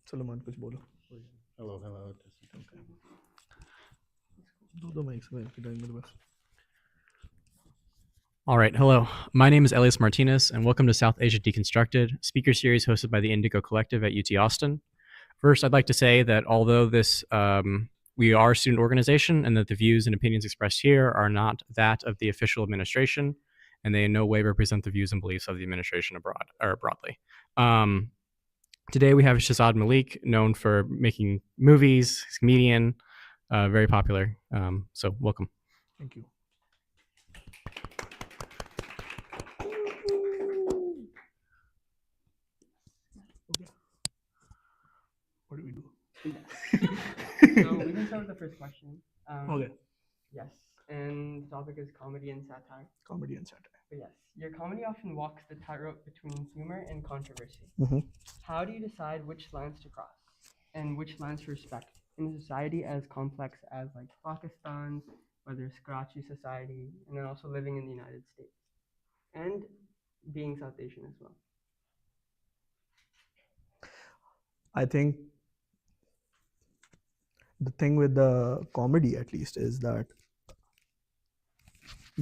सलमान कुछ बोलो. Hello. दो mics में इनकी टाइम मेरे पास. All right, hello. My name is Elias Martinez, and welcome to South Asia Deconstructed, speaker series hosted by the Indigo Collective at UT Austin. First, I'd like to say that although we are a student organization and that the views and opinions expressed here are not that of the official administration, and they in no way represent the views and beliefs of the administration broadly. Today we have Shehzad Malik, known for making movies, he's a comedian, very popular. So welcome. Thank you. Okay. What do we do? So we can start with the first question. Okay. Yes, and the topic is comedy and satire. Comedy and satire. But yes, your comedy often walks the tightrope between humor and controversy. Mhm. How do you decide which lines to cross and which lines to respect in a society as complex as like Pakistan's, whether it's Karachi society, and then also living in the United States and being South Asian as well? I think the thing with the comedy, at least, is that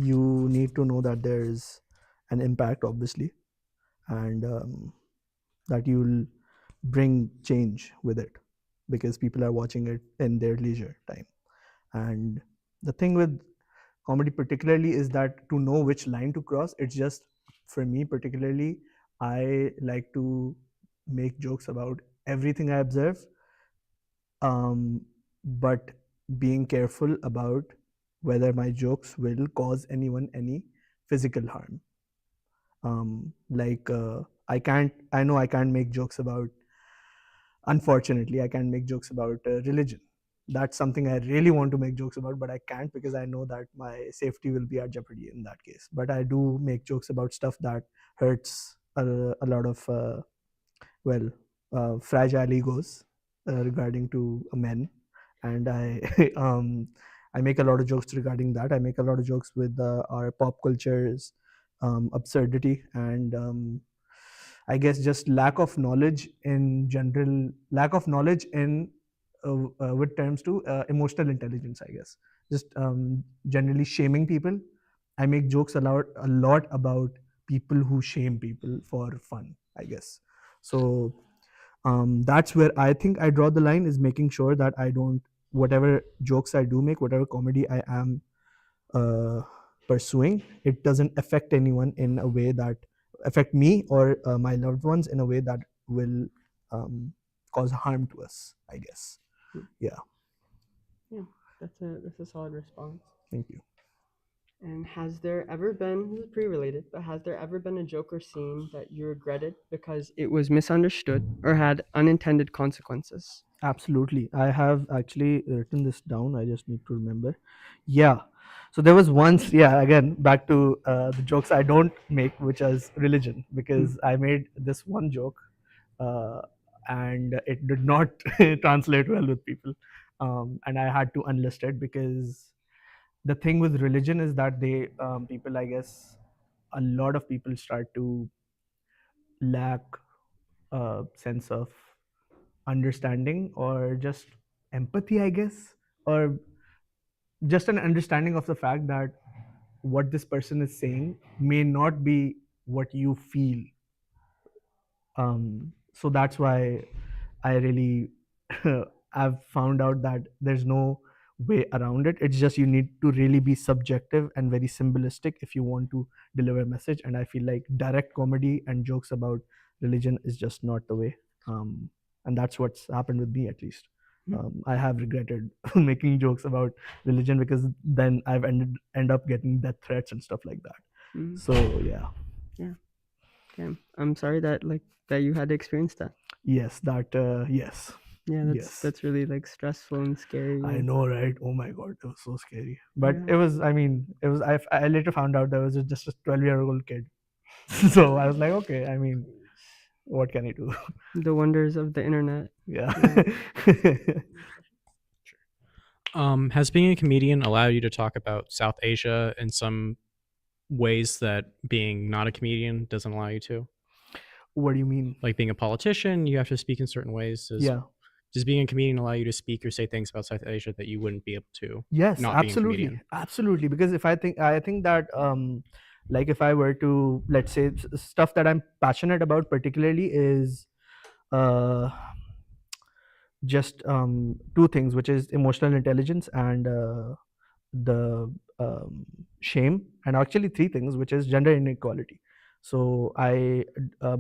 you need to know that there's an impact, obviously, and that you'll bring change with it because people are watching it in their leisure time. And the thing with comedy particularly is that to know which line to cross, it's just, for me particularly, I like to make jokes about everything I observe, but being careful about whether my jokes will cause anyone any physical harm. I know I can't make jokes about, unfortunately, I can't make jokes about religion. That's something I really want to make jokes about, but I can't because I know that my safety will be at jeopardy in that case. But I do make jokes about stuff that hurts a lot of, fragile egos regarding to men. And I I make a lot of jokes regarding that. I make a lot of jokes with our pop culture's absurdity and I guess just lack of knowledge in general, lack of knowledge in with terms to emotional intelligence, I guess. Just generally shaming people. I make jokes a lot about people who shame people for fun, I guess. So that's where I think I draw the line, is making sure that I don't, whatever jokes I do make, whatever comedy I am pursuing, it doesn't affect anyone in a way that affect me or my loved ones in a way that will cause harm to us, I guess. Yeah. That's a solid response. Thank you. And has there ever been, this is pre-related, but has there ever been a joke or scene that you regretted because it was misunderstood or had unintended consequences? Absolutely. I have actually written this down. I just need to remember. Yeah. So there was once, again, back to the jokes I don't make, which is religion, because I made this one joke and it did not translate well with people. And I had to unlist it because the thing with religion is that people, I guess, a lot of people start to lack a sense of understanding or just empathy, I guess, or just an understanding of the fact that what this person is saying may not be what you feel. So that's why I really I've found out that there's no way around it. It's just you need to really be subjective and very symbolistic if you want to deliver a message. And I feel like direct comedy and jokes about religion is just not the way. And that's what's happened with me, at least. I have regretted making jokes about religion because then I've end up getting death threats and stuff like that. So yeah. Damn, I'm sorry that you had to experience that. Yes, yes. Yeah, Yes. that's really stressful and scary. I know, right? Oh my god, it was so scary. But it was, I later found out that was just a 12-year-old kid. So I was like, okay, what can I do? The wonders of the internet. Yeah. Has being a comedian allowed you to talk about South Asia in some ways that being not a comedian doesn't allow you to? What do you mean? Like being a politician, you have to speak in certain ways. Does being a comedian allow you to speak or say things about South Asia that you wouldn't be able to? Yes, not being a absolutely, comedian? absolutely. Because if I think that like if I were to, let's say, stuff that I'm passionate about particularly is uh just two things, which is emotional intelligence and the shame, and actually three things, which is gender inequality. So I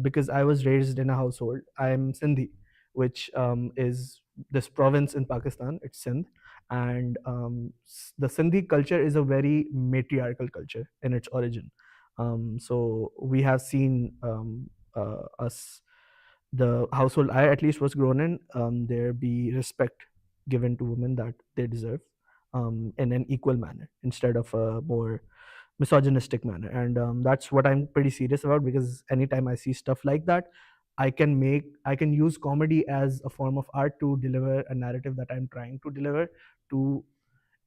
because I was raised in a household, I'm Sindhi, which is this province in Pakistan, it's Sindh. And the Sindhi culture is a very matriarchal culture in its origin. So we have seen us, the household I at least was grown in, there be respect given to women that they deserve, in an equal manner instead of a more misogynistic manner. And that's what I'm pretty serious about, because anytime I see stuff like that, I can use comedy as a form of art to deliver a narrative that I'm trying to deliver, to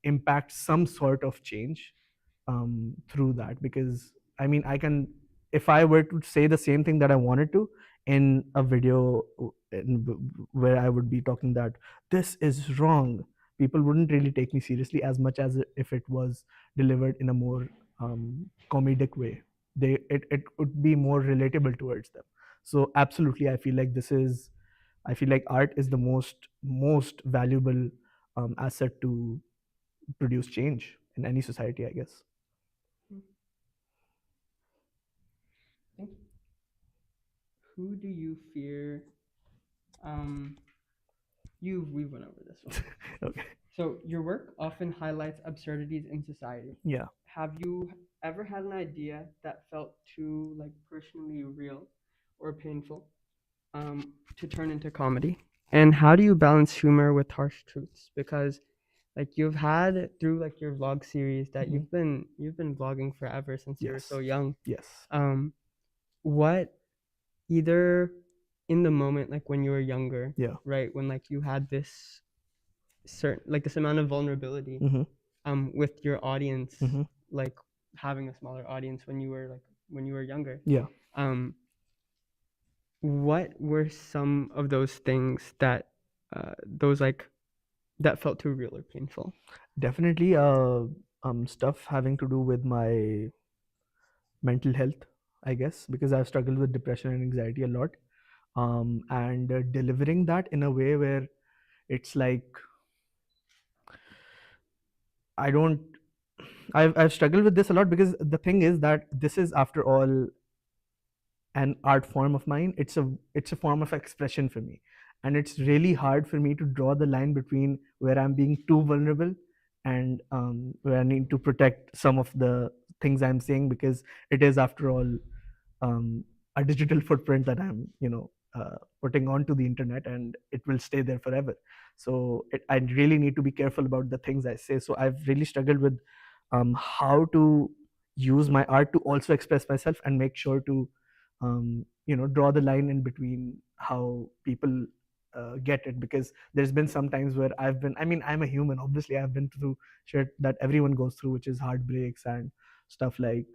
impact some sort of change through that. Because I mean, I can, if I were to say the same thing that I wanted to in a video where I would be talking that this is wrong, people wouldn't really take me seriously as much as if it was delivered in a more comedic way. It would be more relatable towards them. So absolutely, I feel like art is the most valuable asset to produce change in any society, I guess. Thank you. Who do you fear? We went over this one. Okay. So your work often highlights absurdities in society. Yeah. Have you ever had an idea that felt too like personally real or painful to turn into comedy? And how do you balance humor with harsh truths? Because like you've had through like your vlog series that you've been vlogging forever since you were so young. Yes. What either in the moment, like when you were younger, Yeah. right, when like you had this certain like this amount of vulnerability with your audience, like having a smaller audience when you were younger, Yeah. what were some of those things that those like that felt too real or painful? Definitely stuff having to do with my mental health, I guess, because I've struggled with depression and anxiety a lot. And delivering that in a way where it's like I don't I've struggled with this a lot, because the thing is that this is, after all, an art form of mine. It's a form of expression for me, and it's really hard for me to draw the line between where I'm being too vulnerable and where I need to protect some of the things I'm saying, because it is, after all, a digital footprint that I'm putting onto the internet, and it will stay there forever. So I really need to be careful about the things I say. So I've really struggled with how to use my art to also express myself and make sure to draw the line in between how people get it. Because there's been some times where I'm a human, obviously. I've been through shit that everyone goes through, which is heartbreaks and stuff like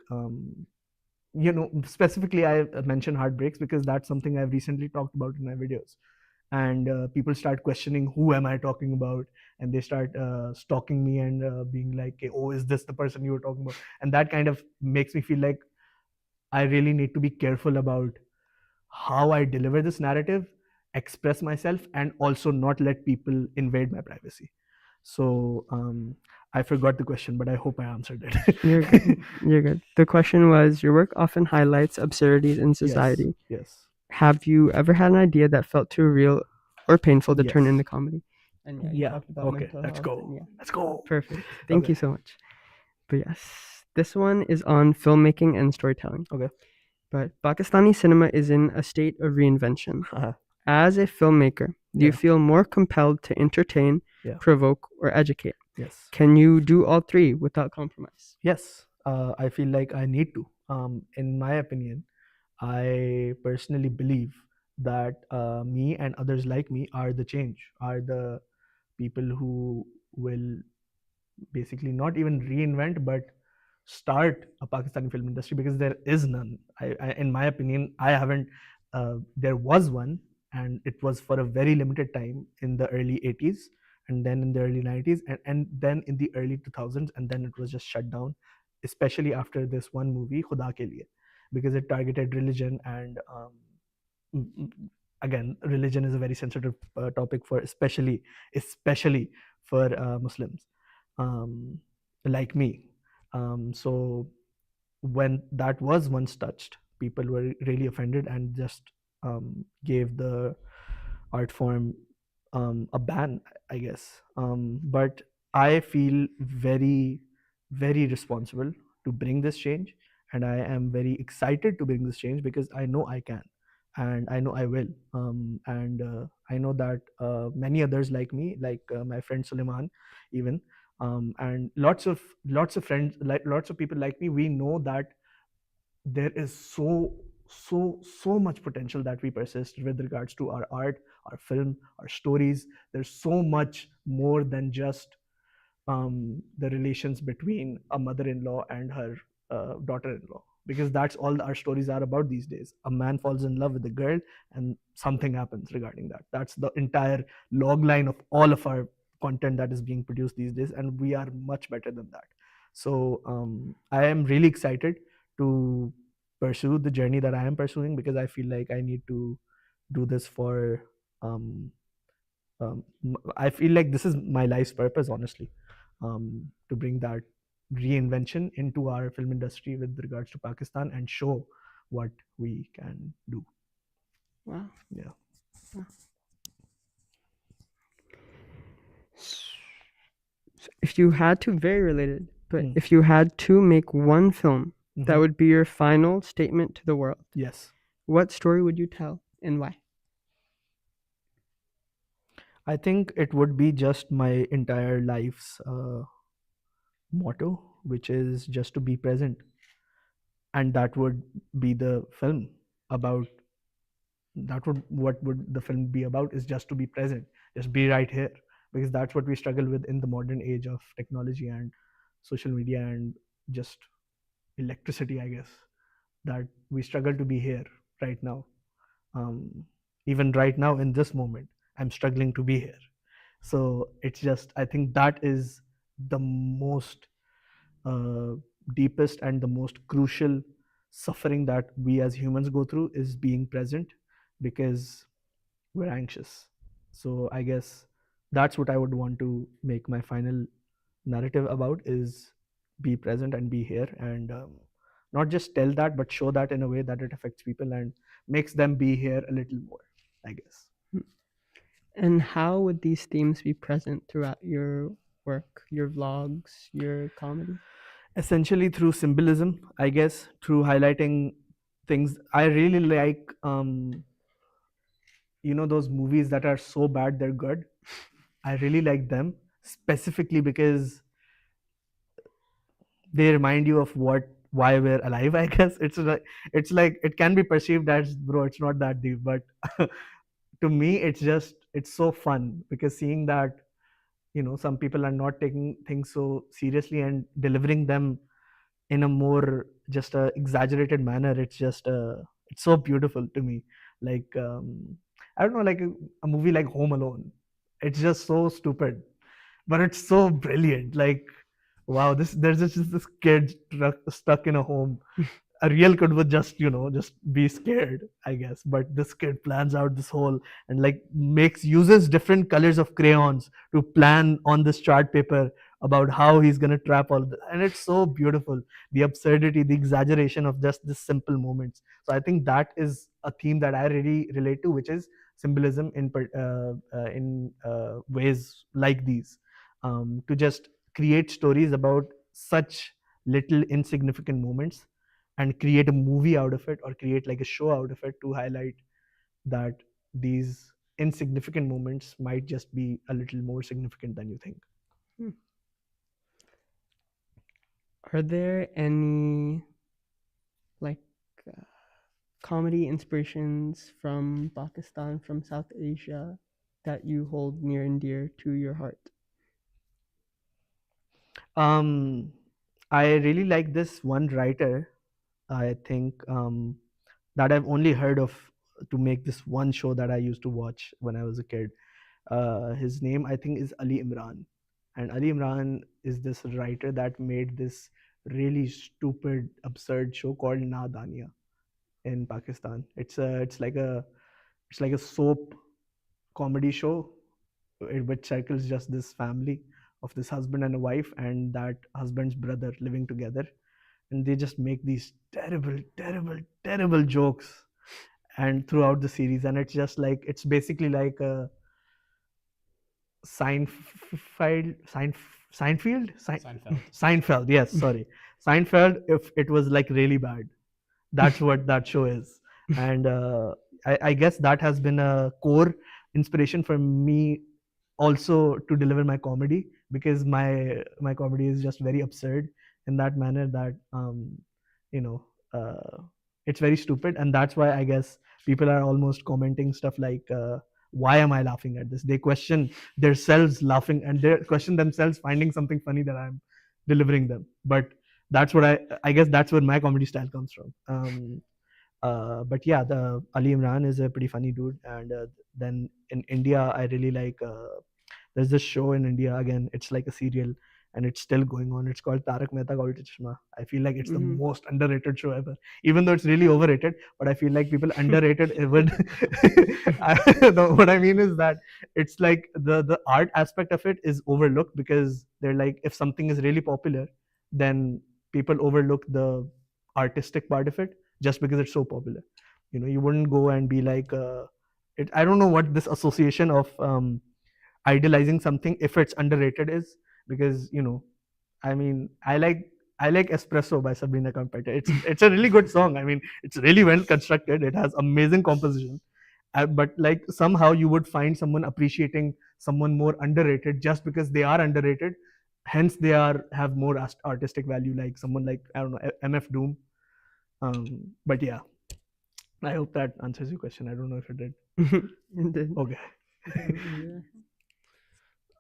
specifically I mention heartbreaks because that's something I've recently talked about in my videos. And people start questioning who am I talking about, and they start stalking me and being like, oh, is this the person you were talking about? And that kind of makes me feel like I really need to be careful about how I deliver this narrative, express myself, and also not let people invade my privacy. So I forgot the question, but I hope I answered it. You're good. You're good. The question was, your work often highlights absurdities in society. Yes. Have you ever had an idea that felt too real or painful to turn Yes. into comedy? And yeah, you talked about Okay. mental Let's health. go. And yeah, Let's go. perfect. Thank Okay. you so much. But yes, this one is on filmmaking and storytelling. Okay. But Pakistani cinema is in a state of reinvention. As a filmmaker, do you feel more compelled to entertain, provoke, or educate? Yes. Can you do all three without compromise? Yes. I feel like I need to. In my opinion, I personally believe that me and others like me are the change, are the people who will basically not even reinvent, but start a Pakistani film industry, because there is none. In my opinion, I haven't there was one, and it was for a very limited time in the early 80s, and then in the early 90s, and then in the early 2000s, and then it was just shut down, especially after this one movie, Khuda Ke Liye, because it targeted religion. And again, religion is a very sensitive topic for especially for Muslims, um, like me. So when that was once touched, people were really offended and just gave the art form a ban, I guess. But I feel very, very responsible to bring this change, and I am very excited to bring this change because I know I can, and I know I will. And I know that many others like me, like my friend Suleiman, even, and lots of friends, like lots of people like me, we know that there is so much potential that we persist with regards to our art, our film, our stories. There's so much more than just the relations between a mother-in-law and her daughter-in-law, because that's all our stories are about these days. A man falls in love with a girl and something happens regarding that. That's the entire log line of all of our content that is being produced these days, and we are much better than that. So I am really excited to pursue the journey that I am pursuing, because I feel like I need to do this for um, I feel like this is my life's purpose, honestly, to bring that reinvention into our film industry with regards to Pakistan and show what we can do. Wow. Yeah. If you had to, very related, but Hmm. if you had to make one film that Mhm. would be your final statement to the world, Yes. what story would you tell and why? I think it would be just my entire life's motto, which is just to be present. And that would be the film about. That would what would the film be about, is just to be present, just be right here, because that's what we struggle with in the modern age of technology and social media and just electricity, I guess, that we struggle to be here right now. um, Even right now in this moment, I'm struggling to be here. So it's just, I think that is the most uh, deepest and the most crucial suffering that we as humans go through, is being present, because we're anxious. So I guess that's what I would want to make my final narrative about, is be present and be here, and not just tell that, but show that in a way that it affects people and makes them be here a little more, I guess. And how would these themes be present throughout your work, your vlogs, your comedy? Essentially through symbolism, I guess, through highlighting things. I really like those movies that are so bad they're good. I really like them, specifically because they remind you of why we're alive, I guess. It's like it can be perceived as, bro, it's not that deep, but to me it's so fun, because seeing that some people are not taking things so seriously and delivering them in a more just a exaggerated manner. It's so beautiful to me. Like I don't know, like a movie like Home Alone. It's just so stupid, but it's so brilliant. Like, wow, there's just this kid stuck in a home. A real kid would just be scared, I guess, but this kid plans out this whole, and like uses different colors of crayons to plan on this chart paper about how he's going to trap all this. And it's so beautiful, the absurdity, the exaggeration of just this simple moments. So I think that is a theme that I really relate to, which is symbolism in ways like these, to just create stories about such little insignificant moments and create a movie out of it, or create like a show out of it, to highlight that these insignificant moments might just be a little more significant than you think. Are there any like uh, comedy inspirations from Pakistan, from South Asia, that you hold near and dear to your heart? um I really like this one writer, I think, that I've only heard of to make this one show that I used to watch when I was a kid. His name, I think, is Ali Imran, and Ali Imran is this writer that made this really stupid, absurd show called Nadania in Pakistan. It's like a soap comedy show which circles just this family of this husband and a wife and that husband's brother living together, and they just make these terrible, terrible, terrible jokes and throughout the series, and it's just like it's basically like a Seinfeld, Seinfeld. Seinfeld. Yes, sorry, Seinfeld. If it was like really bad, that's what that show is, and I guess that has been a core inspiration for me also to deliver my comedy, because my comedy is just very absurd in that manner that you know it's very stupid, and that's why I guess people are almost commenting stuff like why am I laughing at this. They question themselves laughing, and they question themselves finding something funny that I'm delivering them. But that's what I guess that's where my comedy style comes from. But yeah, the Ali Imran is a pretty funny dude, and then in India, I really like. There's this show in India again. It's like a serial, and it's still going on. It's called Tarak Mehta Ka Ulta Chashma. I feel like it's the Mhm. most underrated show ever, even though it's really overrated. But I feel like people underrated even. What I mean is that it's like the art aspect of it is overlooked, because they're like, if something is really popular, then people overlook the artistic part of it just because it's so popular. You wouldn't go and be like, I don't know what this association of idolizing something if it's underrated is, because I mean, I like Espresso by Sabrina Carpenter. It's a really good song. I mean, it's really well constructed. It has amazing composition. But like somehow you would find someone appreciating someone more underrated just because they are underrated. Hence, they have more artistic value. Like someone like, I don't know, MF Doom. But yeah, I hope that answers your question. I don't know if it did. And then- Okay.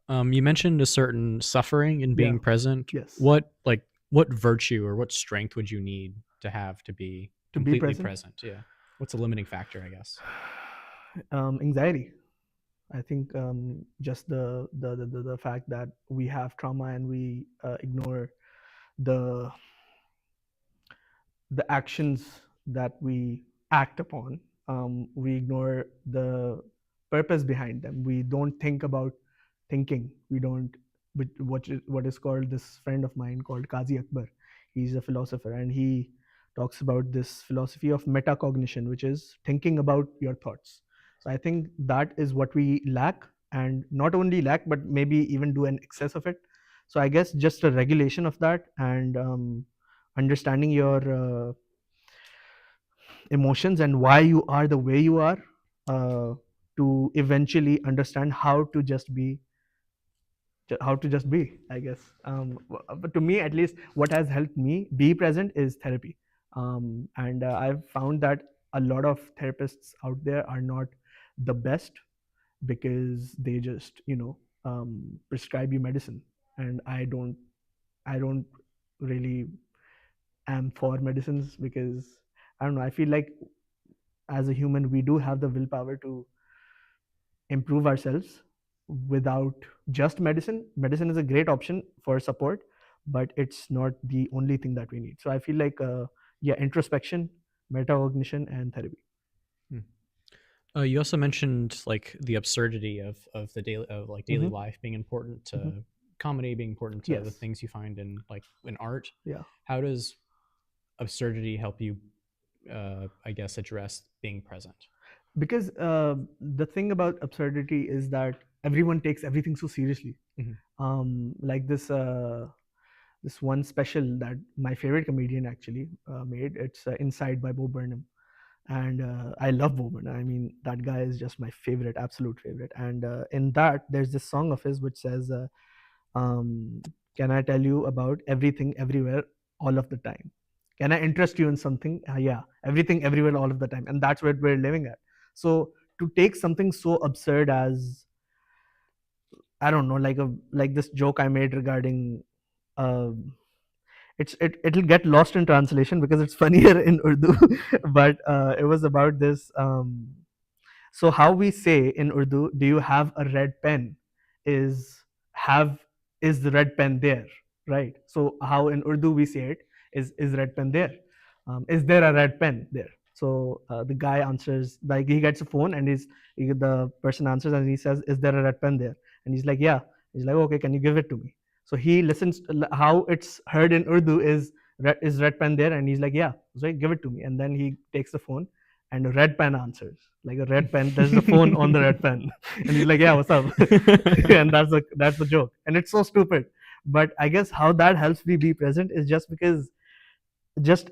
yeah. You mentioned a certain suffering in being Yeah. present. Yes. What virtue or what strength would you need to have to be To be completely present? Yeah. What's a limiting factor, I guess? Anxiety. I think just the fact that we have trauma and we ignore the the actions that we act upon. We ignore the purpose behind them. We don't think about thinking. We don't. What is called, this friend of mine called Qazi Akbar. He's a philosopher, and he talks about this philosophy of metacognition, which is thinking about your thoughts. So I think that is what we lack, and not only lack, but maybe even do an excess of it. So I guess just a regulation of that, and understanding your emotions and why you are the way you are, to eventually understand how to just be, I guess. But to me, at least, what has helped me be present is therapy. And I've found that a lot of therapists out there are not the best, because they just prescribe you medicine, and I don't really am for medicines, because I don't know, I feel like as a human we do have the willpower to improve ourselves without just medicine. Medicine is a great option for support, but it's not the only thing that we need. So I feel like yeah, introspection, metacognition, and therapy. You also mentioned like the absurdity of the daily Mhm. life being important to Mhm. comedy, being important to the Yes. things you find in art. Yeah. How does absurdity help you, I guess, address being present? Because the thing about absurdity is that everyone takes everything so seriously. Mhm. Like this one special that my favorite comedian actually made. It's Inside by Bo Burnham, and I love Bo Burnham. I mean, that guy is just my favorite, absolute favorite. And in that, there's this song of his which says, "Can I tell you about everything, everywhere, all of the time? Can I interest you in something? Yeah, everything, everywhere, all of the time." And that's what we're living at. So to take something so absurd as, I don't know, like this joke I made regarding. Uh, it'll get lost in translation because it's funnier in Urdu. But it was about this. So how we say in Urdu, "Do you have a red pen?" is have is the red pen there, right? So how in Urdu we say it is red pen there? Is there a red pen there? So the guy answers, like he gets a phone and the person answers and he says, "Is there a red pen there?" And he's like, "Yeah." He's like, "Okay, can you give it to me?" So he listens how it's heard in Urdu is red pen there, and he's like, "Yeah." So give it to me, and then he takes the phone and a red pen answers, like a red pen, there's a phone on the red pen. And he's like, "Yeah, what's up?" And that's the joke, and it's so stupid. But I guess how that helps me be present is just because just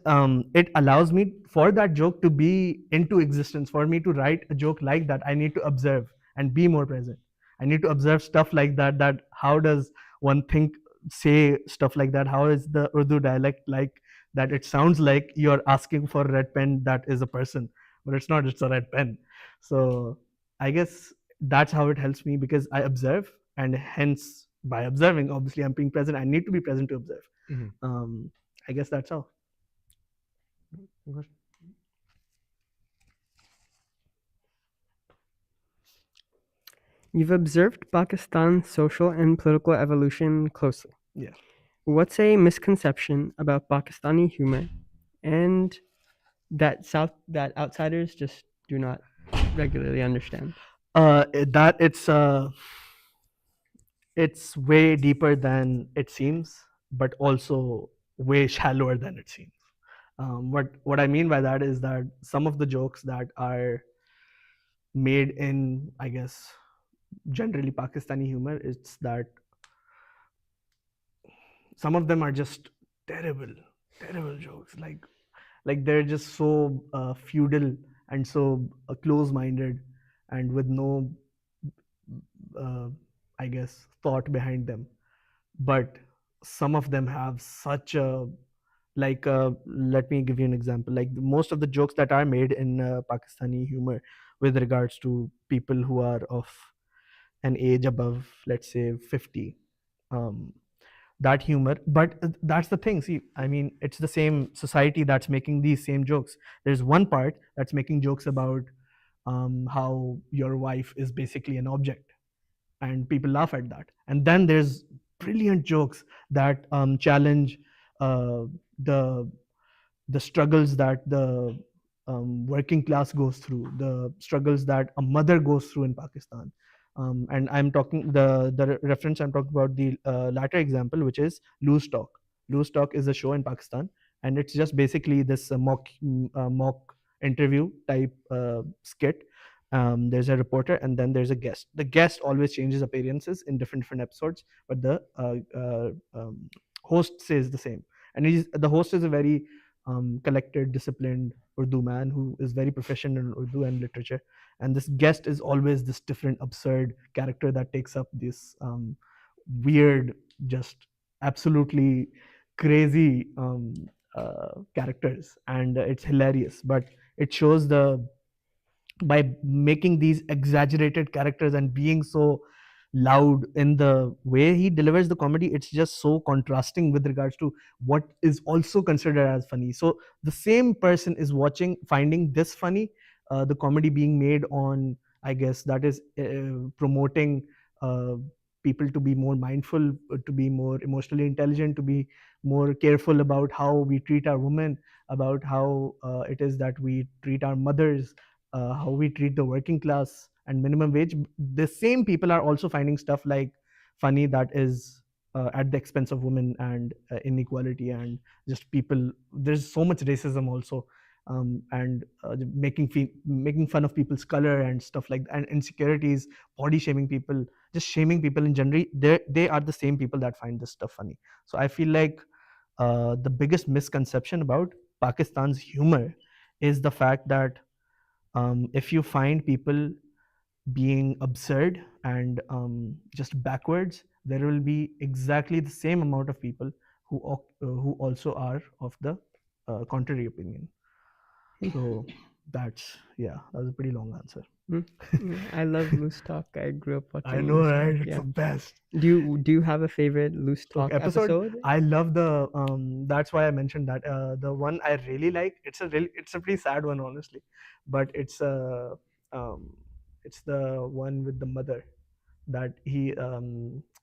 it allows me for that joke to be into existence. For me to write a joke like that, I need to observe and be more present. I need to observe stuff like that how does one think, say stuff like that, how is the Urdu dialect like, that it sounds like you're asking for a red pen that is a person, but it's not, it's a red pen. So I guess that's how it helps me, because I observe, and hence by observing, obviously I'm being present. I need to be present to observe. I guess that's how. You've observed Pakistan's social and political evolution closely. Yeah. What's a misconception about Pakistani humor and that outsiders just do not regularly understand? That it's way deeper than it seems, but also way shallower than it seems. What I mean by that is that some of the jokes that are made in, I guess, generally Pakistani humor, it's that some of them are just terrible, terrible jokes. Like they're just so feudal and so close-minded, and with no, uh, I guess, thought behind them. But some of them have such a, like let me give you an example. Like most of the jokes that are made in Pakistani humor with regards to people who are of an age above, let's say, 50, um, that humor. But that's the thing, see, I mean, it's the same society that's making these same jokes. There's one part that's making jokes about how your wife is basically an object, and people laugh at that. And then there's brilliant jokes that challenge uh, the the struggles that the working class goes through, the struggles that a mother goes through in Pakistan. And I'm talking the reference I'm talking about, the latter example, which is Loose Talk. Loose Talk is a show in Pakistan, and it's just basically this mock interview type skit. There's a reporter and then there's a guest. The guest always changes appearances in different episodes, but the host stays the same. And the host is a very collected, disciplined Urdu man who is very proficient in Urdu and literature. And this guest is always this different, absurd character that takes up this weird, just absolutely crazy characters. And it's hilarious. But it shows by making these exaggerated characters and being so loud in the way he delivers the comedy, it's just so contrasting with regards to what is also considered as funny. So the same person is watching, finding this funny, the comedy being made on, I guess, that is promoting uh, people to be more mindful, to be more emotionally intelligent, to be more careful about how we treat our women, about how it is that we treat our mothers, how we treat the working class and minimum wage. The same people are also finding stuff like funny that is at the expense of women and inequality and just people. There's so much racism also, and making fun of people's color and stuff like that, and insecurities, body shaming people, just shaming people in general. They are the same people that find this stuff funny. So I feel like the biggest misconception about Pakistan's humor is the fact that if you find people being absurd and just backwards, there will be exactly the same amount of people who also are of the contrary opinion. So that was a pretty long answer. I love Loose Talk. I grew up watching I know, Loose right? Talk. It's Yeah. the best. Do you have a favorite Loose Talk Episode. episode? I love the that's why I mentioned that the one I really like. It's a pretty sad one, honestly, but um it's the one with the mother that he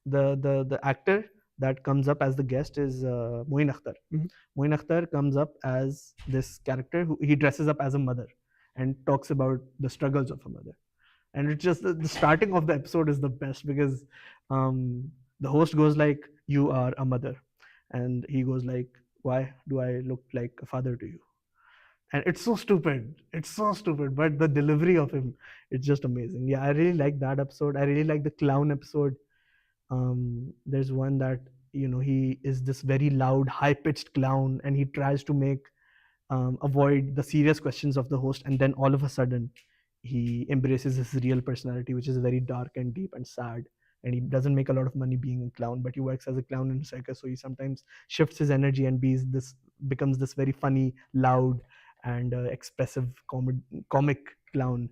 the actor that comes up as the guest is Moin Akhtar. Mhm. Moin Akhtar comes up as this character who he dresses up as a mother and talks about the struggles of a mother. And it's just the starting of the episode is the best because um, the host goes like, "You are a mother," and he goes like, "Why do I look like a father to you?" And it's so stupid. It's so stupid, but the delivery of him, it's just amazing. Yeah, I really like that episode. I really like the clown episode. There's one that he is this very loud, high-pitched clown, and he tries to make avoid the serious questions of the host, and then all of a sudden he embraces his real personality, which is very dark and deep and sad. And he doesn't make a lot of money being a clown, but he works as a clown in a circus, so he sometimes shifts his energy and becomes this very funny, loud, and expressive comic clown.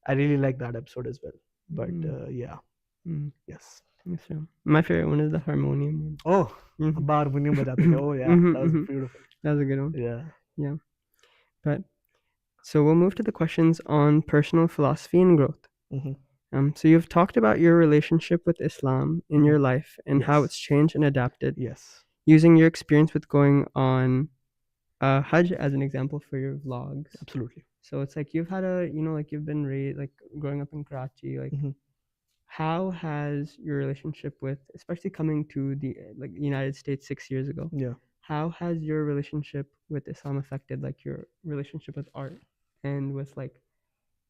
I really like that episode as well. But yeah, Mm. yes. Yes, sir. My favorite one is the harmonium one. Oh, Mhm. Abba harmonium bajate the. Oh yeah, that was beautiful. That was a good one. Yeah. Yeah. But so we'll move to the questions on personal philosophy and growth. Mhm. So you've talked about your relationship with Islam in your life and how Yes. it's changed and adapted, Yes. using your experience with going on Hajj as an example for your vlogs. Absolutely. So it's like you've had like you've been raised, like growing up in Karachi, like Mhm. how has your relationship with, especially coming to the United States 6 years ago, Yeah. how has your relationship with Islam affected like your relationship with art and with like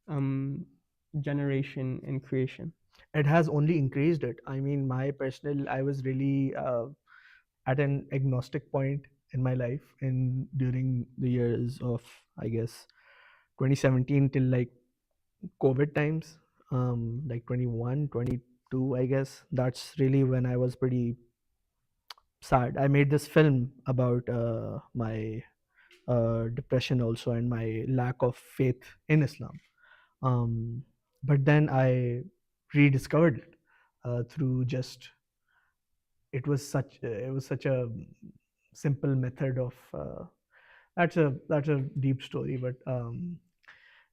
um generation and creation? It has only increased it. I mean, I was really at an agnostic point in my life in during the years of, I guess, 2017 till like COVID times, like 21, 22, I guess. That's really when I was pretty sad. I made this film about my depression also and my lack of faith in Islam. But then I rediscovered it through just it was such a simple method of that's a deep story, but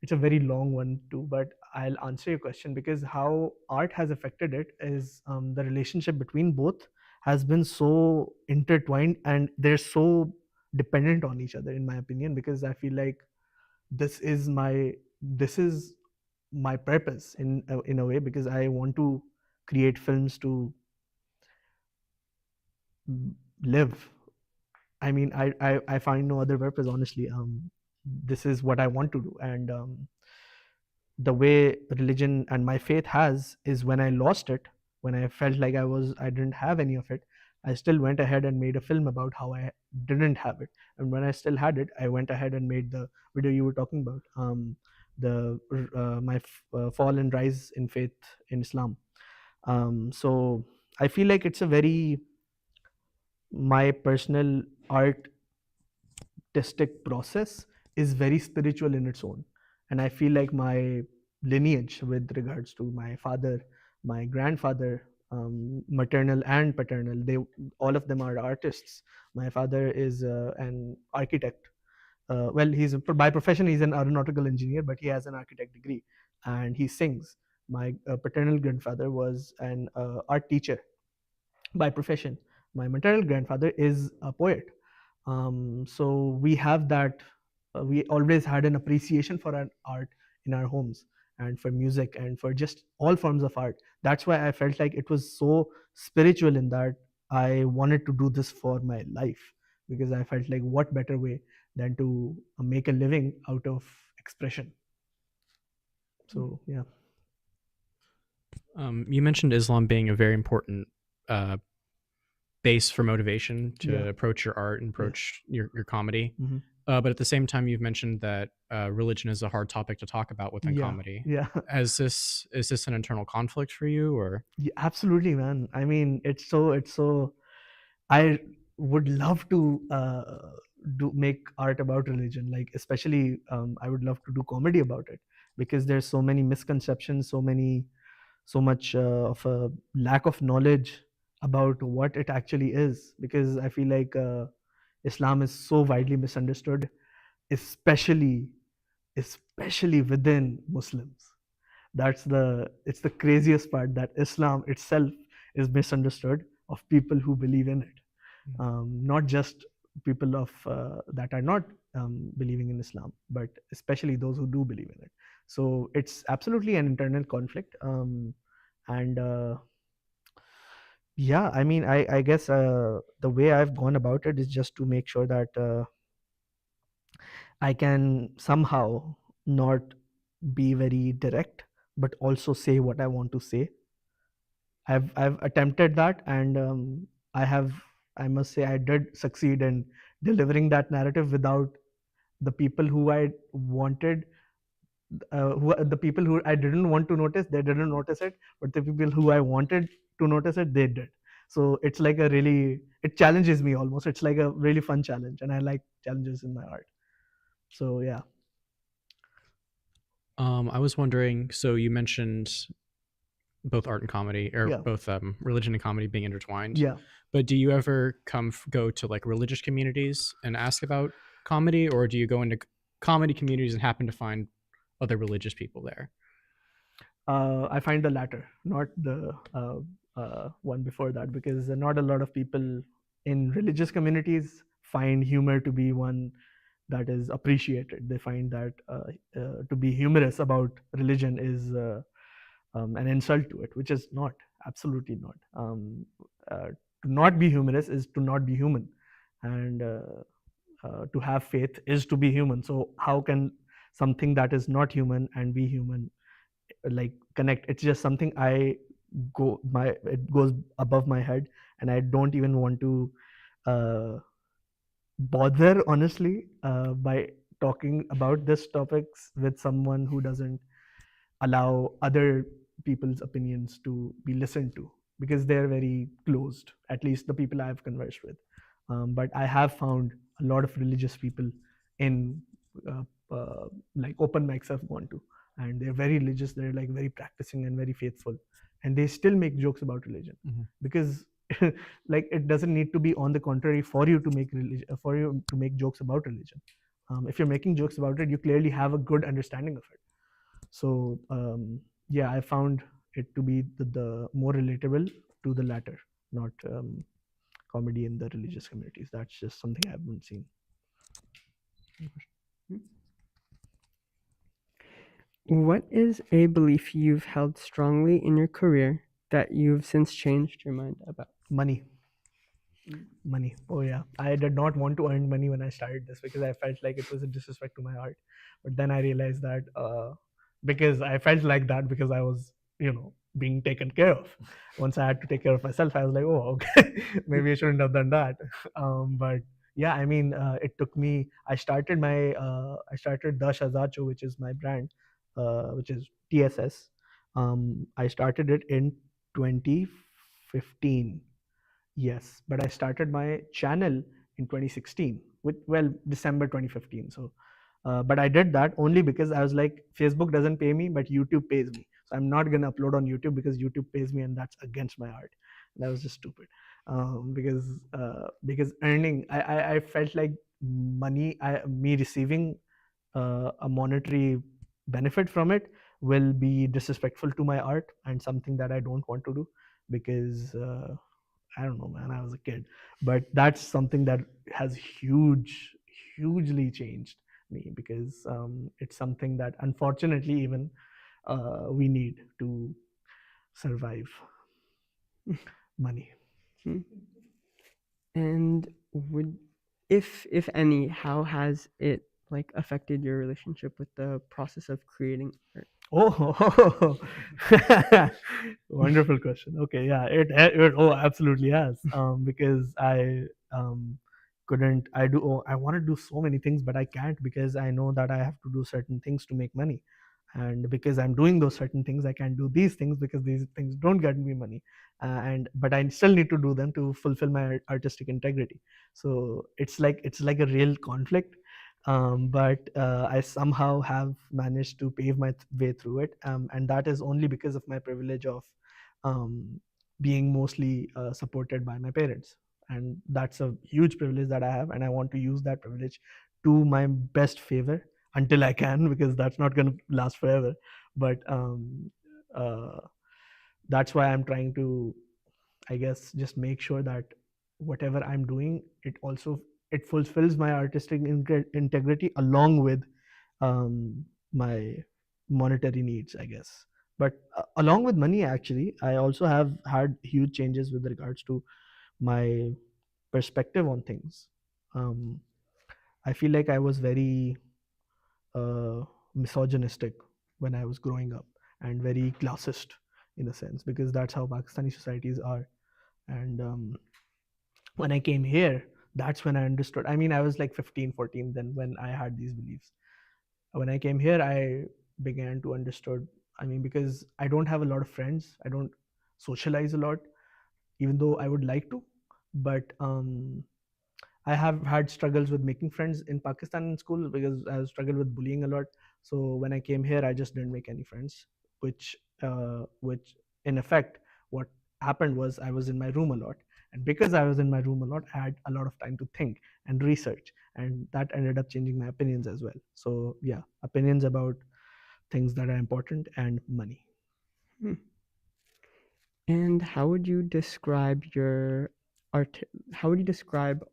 it's a very long one too. But I'll answer your question because how art has affected it is the relationship between both has been so intertwined and they're so dependent on each other, in my opinion, because I feel like this is my this is my purpose in a way, because I want to create films to live. I mean, I find no other purpose, honestly. This is what I want to do, and the way religion and my faith has is when I lost it, when I felt like I didn't have any of it, I still went ahead and made a film about how I didn't have it, and when I still had it, I went ahead and made the video you were talking about, the fall and rise in faith in Islam. So I feel like it's a very my personal artistic process is very spiritual in its own, and I feel like my lineage with regards to my father, my grandfather, maternal and paternal, they all of them are artists. My father is an architect. Well, by profession he's an aeronautical engineer, but he has an architect degree, and he sings. My paternal grandfather was an art teacher by profession. My maternal grandfather is a poet. So we have that. We always had an appreciation for our art in our homes, and for music, and for just all forms of art. That's why I felt like it was so spiritual in that I wanted to do this for my life, because I felt like what better way than to make a living out of expression. So yeah. You mentioned Islam being a very important uh, base for motivation to Yeah. approach your art and approach your comedy. Mm-hmm. But at the same time, you've mentioned that religion is a hard topic to talk about within Yeah. comedy. Yeah. Is this an internal conflict for you, or? Yeah, absolutely, man. I mean, it's so. I would love to do make art about religion, like especially I would love to do comedy about it. because there's so many misconceptions, so much of a lack of knowledge about what it actually is. Because I feel like Islam is so widely misunderstood, especially within Muslims. It's the craziest part, that Islam itself is misunderstood of people who believe in it, not just people of that are not believing in Islam, but especially those who do believe in it. So it's absolutely an internal conflict, and yeah, I mean, I guess the way I've gone about it is just to make sure that I can somehow not be very direct, but also say what I want to say. I've attempted that, and I must say I did succeed in delivering that narrative without the people who I wanted, the people who I didn't want to notice, they didn't notice it, but the people who I wanted to notice it, they did. So it's like it challenges me almost. It's like a really fun challenge, and I like challenges in my art. So yeah. I was wondering, so you mentioned both art and comedy, or Yeah. both religion and comedy being intertwined. Yeah. But do you ever go to like religious communities and ask about comedy, or do you go into comedy communities and happen to find other religious people there? I find the latter, not the one before that, because not a lot of people in religious communities find humor to be one that is appreciated. They find that to be humorous about religion is an insult to it, which is not, absolutely not. To not be humorous is to not be human, and to have faith is to be human. So how can something that is not human and be human like connect? It's just something it goes above my head, and I don't even want to uh, bother, honestly, by talking about this topics with someone who doesn't allow other people's opinions to be listened to, because they're very closed, at least the people I've conversed with. But I have found a lot of religious people in uh, like open mics I've gone to, and they're very religious, they're like very practicing and very faithful, and they still make jokes about religion. Because like it doesn't need to be on the contrary for you to make jokes about religion. If you're making jokes about it, you clearly have a good understanding of it. So yeah, I found it to be the more relatable to the latter, not comedy in the religious communities. That's just something I haven't seen. What is a belief you've held strongly in your career that you've since changed your mind about? Money. Oh yeah, I did not want to earn money when I started this, because I felt like it was a disrespect to my art. But then I realized that because I felt like that because I was, being taken care of. Once I had to take care of myself, I was like, oh, okay, maybe I shouldn't have done that. But yeah, I mean, it took me. I started the Shehzad Show, which is my brand, which is TSS. I started it in 2015. Yes, but I started my channel in 2016, with, well, December 2015. So, but I did that only because I was like, Facebook doesn't pay me, but YouTube pays me. So I'm not gonna upload on YouTube because YouTube pays me, and that's against my art. That was just stupid. Because earning, I felt like me receiving a monetary benefit from it will be disrespectful to my art, and something that I don't want to do, because I don't know, man. I was a kid, but that's something that has hugely changed me, because it's something that unfortunately even we need to survive. Money. And if any, how has it like affected your relationship with the process of creating art? Oh, wonderful question. Okay, yeah, it absolutely has. Because I couldn't. I want to do so many things, but I can't, because I know that I have to do certain things to make money, and because I'm doing those certain things, I can't do these things because these things don't get me money, but I still need to do them to fulfill my artistic integrity. So it's like a real conflict. But I somehow have managed to pave my way through it, and that is only because of my privilege of um, being mostly supported by my parents, and that's a huge privilege that I have, and I want to use that privilege to my best favor until I can, because that's not going to last forever. But uh, that's why I'm trying to, I guess, just make sure that whatever I'm doing, it fulfills my artistic integrity along with my monetary needs, I guess. But along with money, actually, I also have had huge changes with regards to my perspective on things. Um, I feel like I was very misogynistic when I was growing up, and very classist in a sense, because that's how Pakistani societies are. And when I came here, that's when I understood. I mean, I was like 15, 14 then when I had these beliefs. When I came here, I began to understood. I mean, because I don't have a lot of friends, I don't socialize a lot, even though I would like to. But I have had struggles with making friends in Pakistan in school, because I struggled with bullying a lot. So when I came here, I just didn't make any friends, which in effect, what happened was I was in my room a lot, and because I was in my room a lot, I had a lot of time to think and research, and that ended up changing my opinions as well. So yeah, opinions about things that are important and money. Hmm. And how would you describe your art? How would you describe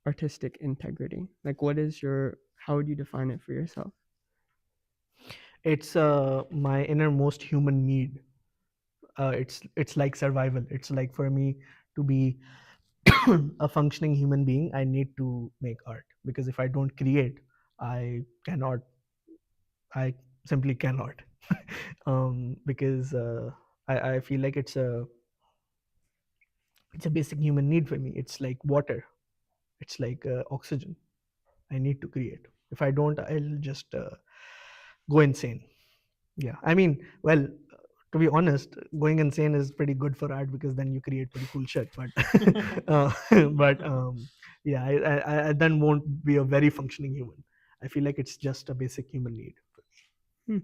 artistic integrity? Like, what is your? How would you define it for yourself? It's my innermost human need. It's like survival. It's like, for me to be a functioning human being, I need to make art, because if I don't create, I cannot. I simply cannot. Because I feel like it's a basic human need for me. It's like water. It's like oxygen. I need to create. If I don't, I'll just go insane. Yeah, I mean, well, to be honest, going insane is pretty good for art, because then you create pretty cool shit. But uh, but yeah, I then won't be a very functioning human. I feel like it's just a basic human need. Hmm.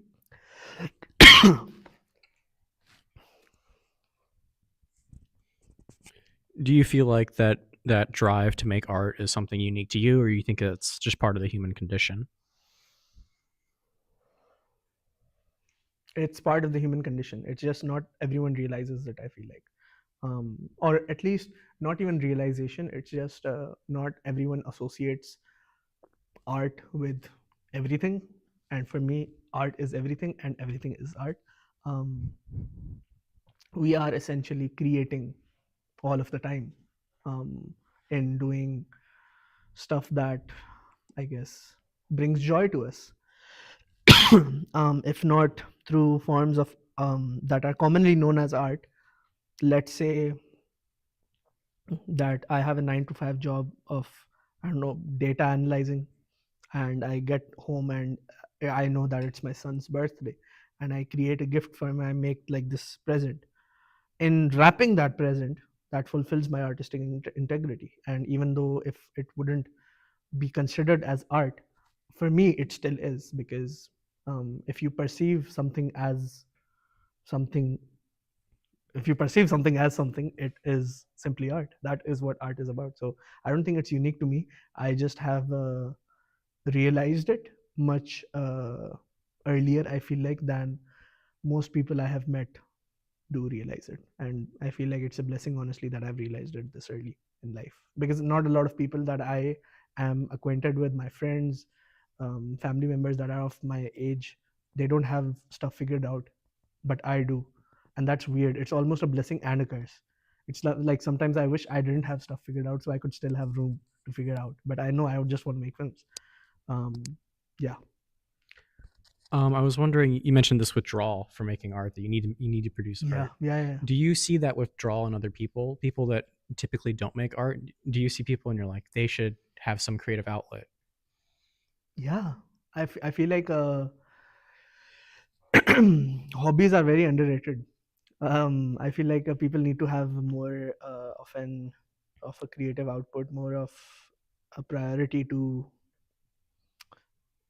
Do you feel like that drive to make art is something unique to you, or you think it's just part of the human condition? It's part of the human condition. It's just not everyone realizes it, I feel like. Or at least not even realization. It's just not everyone associates art with everything, and for me, art is everything and everything is art. um, we are essentially creating all of the time, um, in doing stuff that, I guess, brings joy to us. If not through forms of that are commonly known as art. Let's say that I have a 9 to 5 job of, I don't know, data analyzing, and I get home and I know that it's my son's birthday, and I create a gift for him. I make like this present. In wrapping that present, that fulfills my artistic integrity. And even though if it wouldn't be considered as art, for me it still is, because if you perceive something as something, if you perceive something as something, it is simply art. That is what art is about. So I don't think it's unique to me. I just have realized it much earlier, I feel like, than most people I have met do realize it. And I feel like it's a blessing, honestly, that I've realized it this early in life, because not a lot of people that I am acquainted with, my friends, family members that are of my age, they don't have stuff figured out, but I do. And that's weird. It's almost a blessing and a curse. It's like sometimes I wish I didn't have stuff figured out so I could still have room to figure out, but I know I would just want to make films. um yeah. I was wondering. You mentioned this withdrawal from making art, that you need to produce Yeah, art. yeah, yeah. Do you see that withdrawal in other people? People that typically don't make art. Do you see people and you're like, they should have some creative outlet? Yeah, I feel like hobbies are very underrated. I feel like people need to have more of a creative output, more of a priority to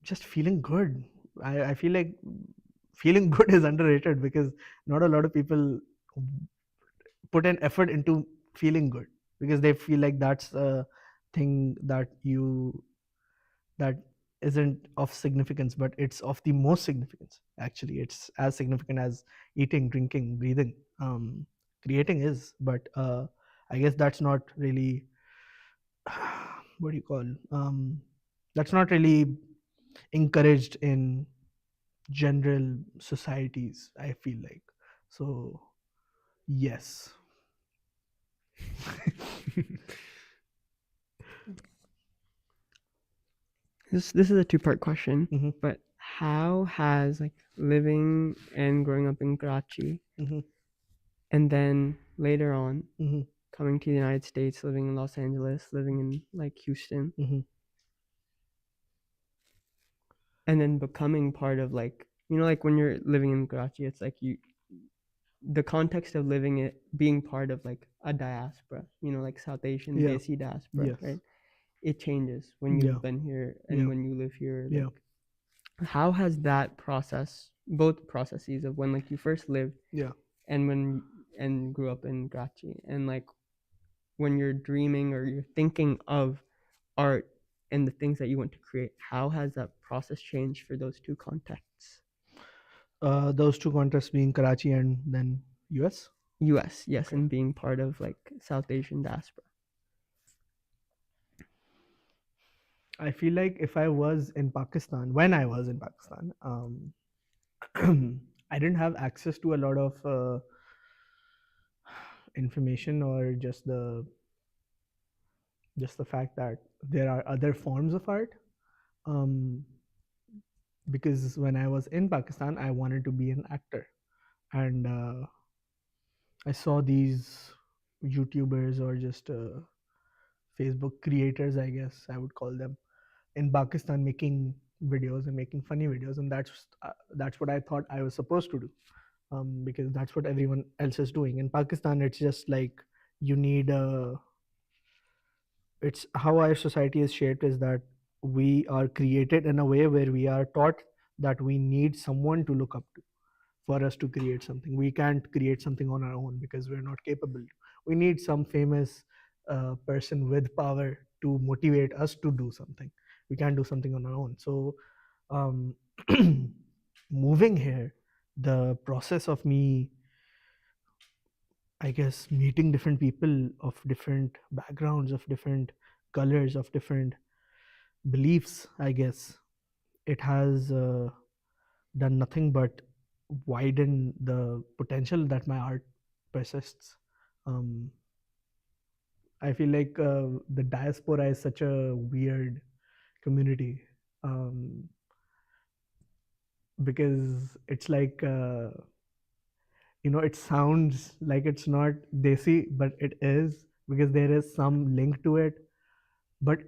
just feeling good. I feel like feeling good is underrated because not a lot of people put an effort into feeling good because they feel like that's a thing that isn't of significance, but it's of the most significance. Actually, it's as significant as eating, drinking, breathing, creating is. But I guess that's not really what do you call that's not really encouraged in general societies, I feel like. So yes. This is a two-part question, Hmm. but how has like living and growing up in Karachi, Hmm. and then later on Hmm. coming to the United States, living in Los Angeles, living in like Houston, Hmm. and then becoming part of like, you know, like when you're living in Karachi, it's like the context of living it, being part of like a diaspora, you know, like South Asian Yeah. Desi diaspora, Yes. right? It changes when Yeah. you've been here and Yeah. when you live here. Yeah. Like, how has that process, both processes of when like you first lived Yeah. and when and grew up in Karachi, and like when you're dreaming or you're thinking of art and the things that you want to create, how has that process changed for those two contexts? Those two contrasts being Karachi and then US. US, yes, Okay. and being part of like South Asian diaspora. I feel like if I was in Pakistan, when I was in Pakistan, I didn't have access to a lot of information, or just the fact that there are other forms of art. Um, because when I was in Pakistan, I wanted to be an actor, and I saw these YouTubers or just Facebook creators, I guess I would call them, in Pakistan making videos and making funny videos, and that's what I thought I was supposed to do, because that's what everyone else is doing. In Pakistan, it's just like you need a. It's how our society is shaped is that we are created in a way where we are taught that we need someone to look up to for us to create something. We can't create something on our own because we're not capable. We need some famous person with power to motivate us to do something. We can't do something on our own. So, um, moving here, the process of me, I guess, meeting different people of different backgrounds, of different colors, of different beliefs, I guess, it has done nothing but widen the potential that my art persists. Um, I feel like the diaspora is such a weird community, um, because it's like it sounds like it's not desi, but it is because there is some link to it. But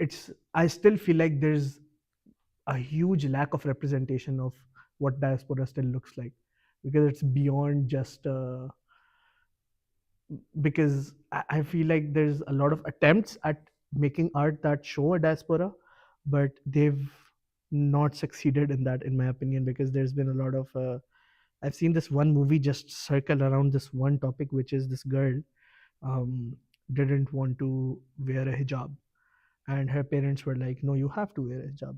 I still feel like there's a huge lack of representation of what diaspora still looks like, because it's beyond just because I feel like there's a lot of attempts at making art that show a diaspora, but they've not succeeded in that, in my opinion, because there's been a lot of I've seen this one movie just circle around this one topic, which is this girl um, didn't want to wear a hijab, and her parents were like, no, you have to wear a hijab,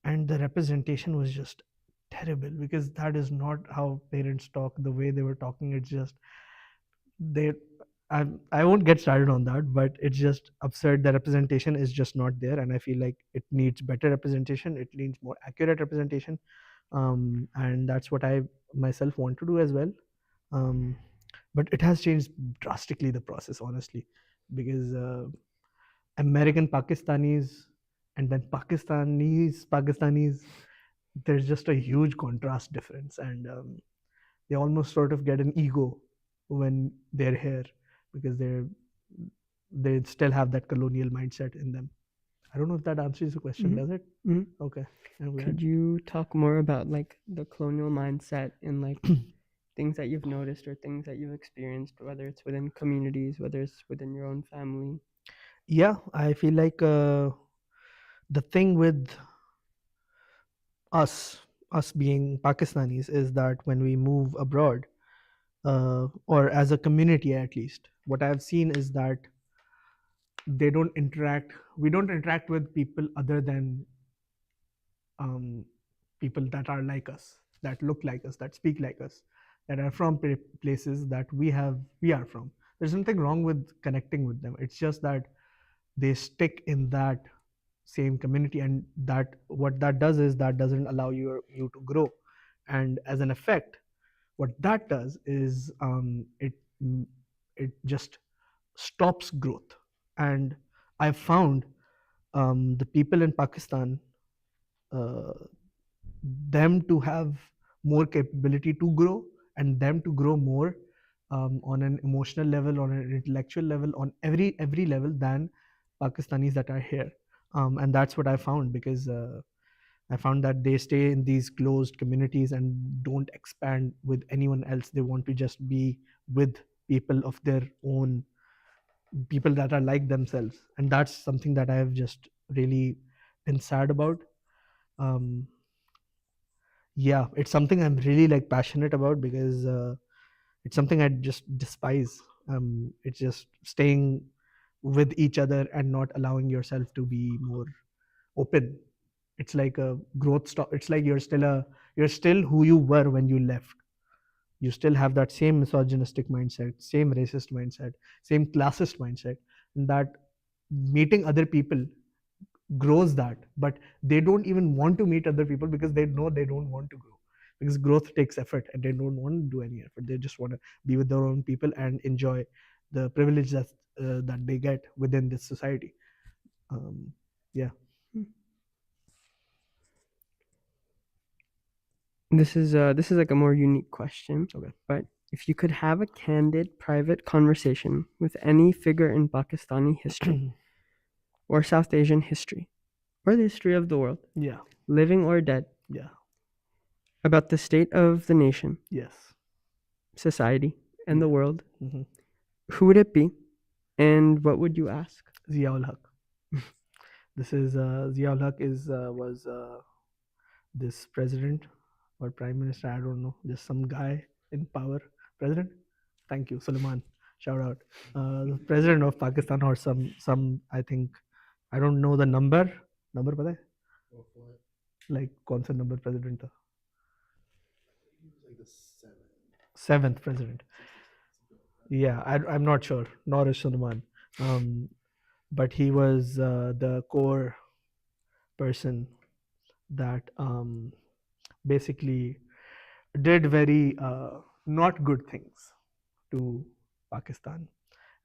and the representation was just terrible because that is not how parents talk. The way they were talking, it's just they I won't get started on that, but it's just absurd. The representation is just not there, and I feel like it needs better representation. It needs more accurate representation, and that's what I myself want to do as well. Um, but it has changed drastically, the process, honestly, because American Pakistanis and then Pakistanis, there's just a huge contrast difference, and they almost sort of get an ego when they're here because they still have that colonial mindset in them. I don't know if that answers the question. Mhm. Does it? Mhm. Okay, I'm glad. Could you talk more about like the colonial mindset and like things that you've noticed or things that you've experienced, whether it's within communities, whether it's within your own family? Yeah, I feel like the thing with us being Pakistanis is that when we move abroad, or as a community at least, what I've seen is that they don't interact. We don't interact with people other than um, people that are like us, that look like us, that speak like us, that are from places that we are from. There's nothing wrong with connecting with them. It's just that they stick in that same community, and that what that does is that doesn't allow you to grow. And as an effect, what that does is it just stops growth. And I've found the people in Pakistan, uh, them to have more capability to grow, and them to grow more on an emotional level, on an intellectual level, on every level than Pakistanis that are here. And that's what I found, because I found that they stay in these closed communities and don't expand with anyone else. They want to just be with people of their own, people that are like themselves. And that's something that I have just really been sad about. Um, yeah, it's something I'm really like passionate about, because it's something I just despise. It's just staying with each other and not allowing yourself to be more open. It's like a growth stop. It's like you're still who you were when you left. You still have that same misogynistic mindset, same racist mindset, same classist mindset, and that meeting other people grows that. But they don't even want to meet other people because they know they don't want to grow, because growth takes effort and they don't want to do any effort. They just want to be with their own people and enjoy the privilege that they get within this society. Yeah. This is like a more unique question. Okay. But if you could have a candid, private conversation with any figure in Pakistani history or South Asian history or the history of the world, Yeah. living or dead, Yeah. about the state of the nation, Yes. society, and the world, Mhm. who would it be, and what would you ask? Ziaul Haq. This is Ziaul Haq is was this president or prime minister, I don't know, just some guy in power. President, thank you, Suleiman, shout out. The president of Pakistan, or some I think, I don't know the number पता है? Like कौन सा number president था? Seventh president. Yeah, I'm not sure, nor is Suleiman. But he was the core person that basically did very not good things to Pakistan,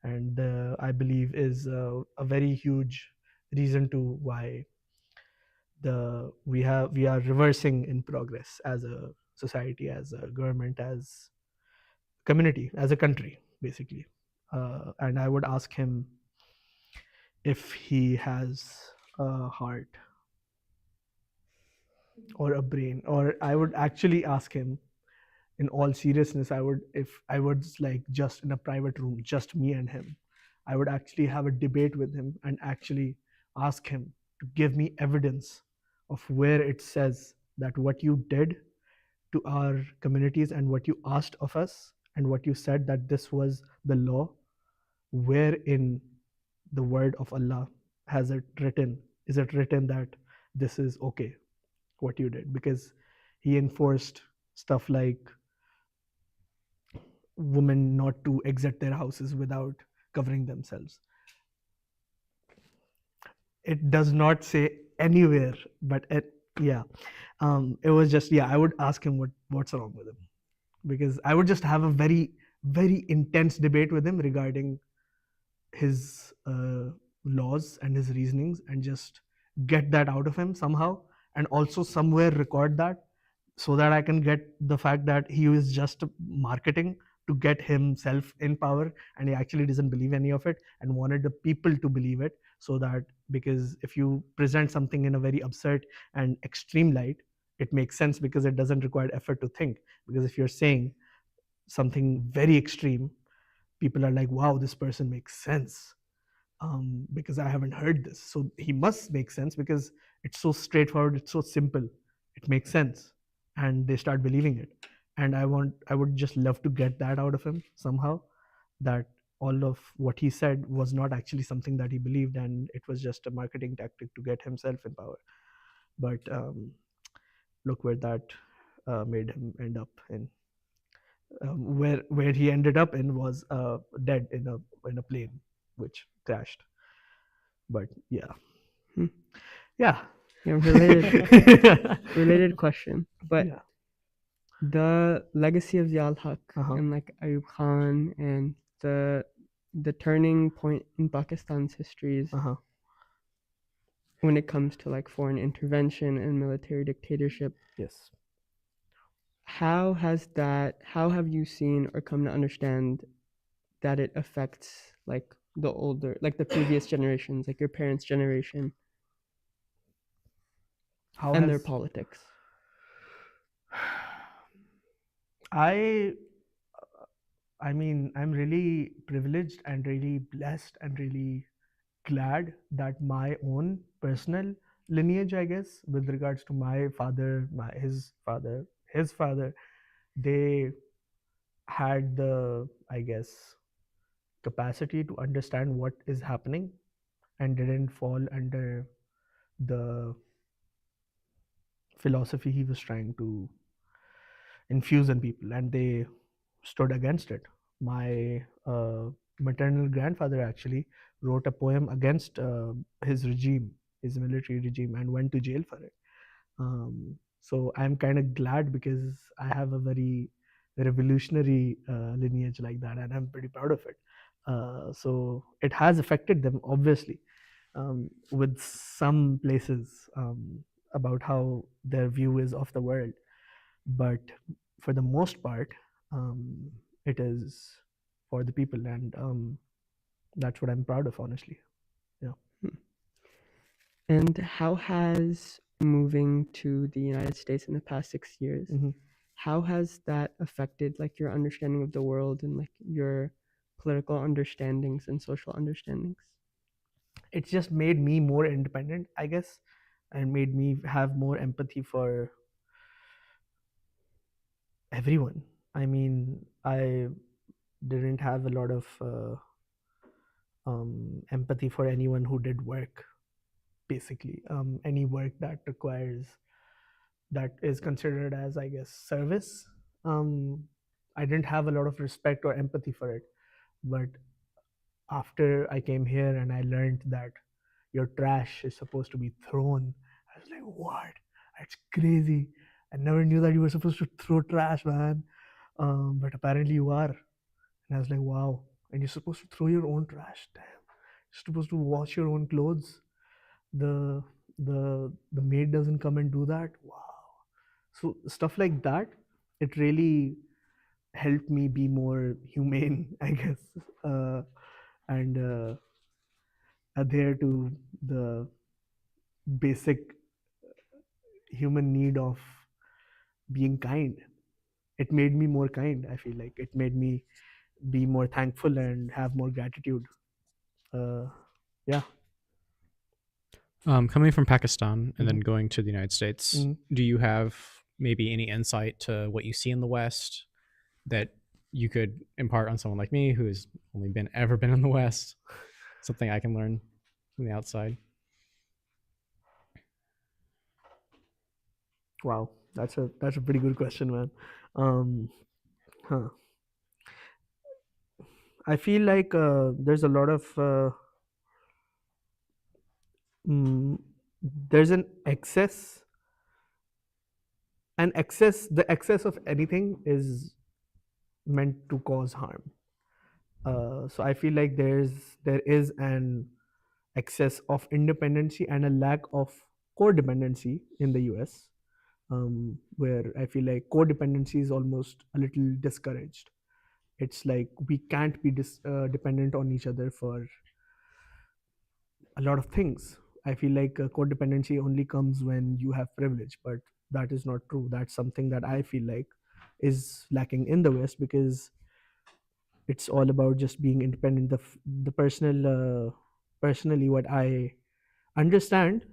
and I believe is a very huge reason to why we are reversing in progress as a society, as a government, as community, as a country, basically. And I would ask him if he has a heart or a brain, or I would actually ask him in all seriousness. If I was like just in a private room, just me and him, I would actually have a debate with him and actually ask him to give me evidence of where it says that what you did to our communities and what you asked of us and what you said that this was the law, where in the word of Allah has it written, is it written that this is okay, what you did? Because he enforced stuff like women not to exit their houses without covering themselves. It does not say anywhere, but yeah, it was just, yeah, I would ask him what's wrong with him, because I would just have a very intense debate with him regarding his laws and his reasonings, and just get that out of him somehow, and also somewhere record that, so that I can get the fact that he was just marketing to get himself in power, and he actually doesn't believe any of it and wanted the people to believe it. So that, because if you present something in a very absurd and extreme light, it makes sense, because it doesn't require effort to think. Because if you're saying something very extreme, people are like, wow, this person makes sense, because I haven't heard this. So he must make sense, because it's so straightforward, it's so simple. it makes sense, and they start believing it. And I would just love to get that out of him somehow, that all of what he said was not actually something that he believed, and it was just a marketing tactic to get himself in power. But look where that made him end up in. Where he ended up in was dead in a plane which crashed. But yeah, Hmm. yeah, Yeah, related question. But yeah. the legacy of Ziaul Haq Uh-huh. and like Ayub Khan and the turning point in Pakistan's histories Uh-huh. when it comes to like foreign intervention and military dictatorship. Yes. How have you seen or come to understand that it affects like the older, like the previous generations, like your parents' generation How and their has politics? I I mean, I'm really privileged and really blessed and really glad that my own personal lineage, I guess, with regards to my father, his father, they had the, I guess, capacity to understand what is happening and didn't fall under the philosophy he was trying to infuse in people, and they stood against it. My maternal grandfather actually wrote a poem against his regime, his military regime, and went to jail for it. So I'm kind of glad because I have a very revolutionary lineage like that, and I'm pretty proud of it. So it has affected them, obviously, with some places, about how their view is of the world. But for the most part, it is for the people, and that's what I'm proud of, honestly. Yeah. And how has moving to the United States in the past 6 years, Mhm. how has that affected like your understanding of the world and like your political understandings and social understandings? It's just made me more independent, I guess, and made me have more empathy for everyone. I mean, I didn't have a lot of empathy for anyone who did work, basically. Any work that requires, that is considered as, I guess, service. um, I didn't have a lot of respect or empathy for it. But after I came here and I learned that your trash is supposed to be thrown, I was like, what? That's crazy. I never knew that you were supposed to throw trash, man. But apparently you are. And I was like, wow. And you're supposed to throw your own trash. Damn. You're supposed to wash your own clothes. The the maid doesn't come and do that. Wow. So stuff like that, it really helped me be more humane, I guess, and adhere to the basic human need of being kind. It made me more kind. I feel like it made me be more thankful and have more gratitude. Uh, yeah. Coming from Pakistan and then Mhm. going to the United States, Mhm. do you have maybe any insight to what you see in the West that you could impart on someone like me who has only been in the West? Something I can learn from the outside. Wow, that's a pretty good question, man. Um, huh. I feel like there's a lot of mm, there's an excess, the excess of anything is meant to cause harm. So I feel like there is an excess of independency and a lack of codependency in the US, where I feel like codependency is almost a little discouraged. It's like we can't be dependent on each other for a lot of things. I feel like codependency only comes when you have privilege, but that is not true. That's something that I feel like is lacking in the West, because it's all about just being independent. The personally what I understand,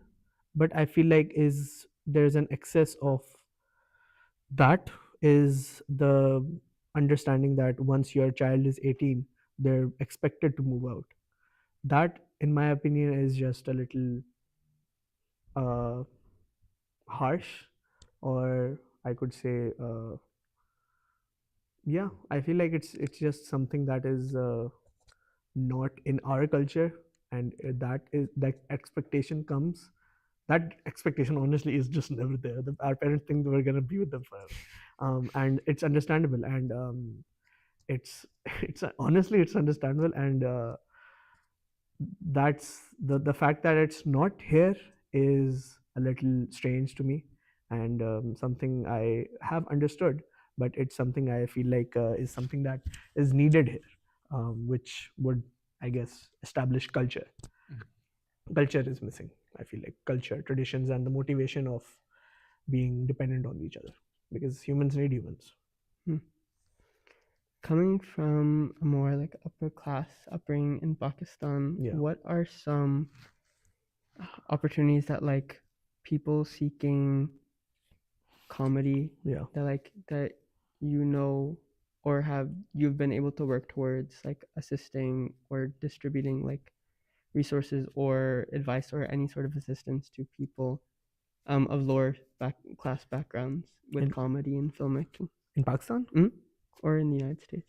but I feel like is there's an excess of that, is the understanding that once your child is 18, they're expected to move out. That, in my opinion, is just a little uh, harsh, or I could say, yeah, I feel like it's just something that is not in our culture, and that expectation comes. That expectation, honestly, is just never there. Our parents think we're gonna be with them forever, and it's understandable, and it's it's honestly it's understandable, and that's the fact that it's not here is a little strange to me, and something I have understood, but it's something I feel like is something that is needed here, which would, I guess, establish culture. Culture is missing. I feel like culture, traditions, and the motivation of being dependent on each other, because humans need humans. Coming from a more like upper class upbringing in Pakistan, Yeah. what are some opportunities that like people seeking comedy Yeah. that you know or have you've been able to work towards like assisting or distributing like resources or advice or any sort of assistance to people of lower class backgrounds with In, comedy and filmmaking in Pakistan or in the United States?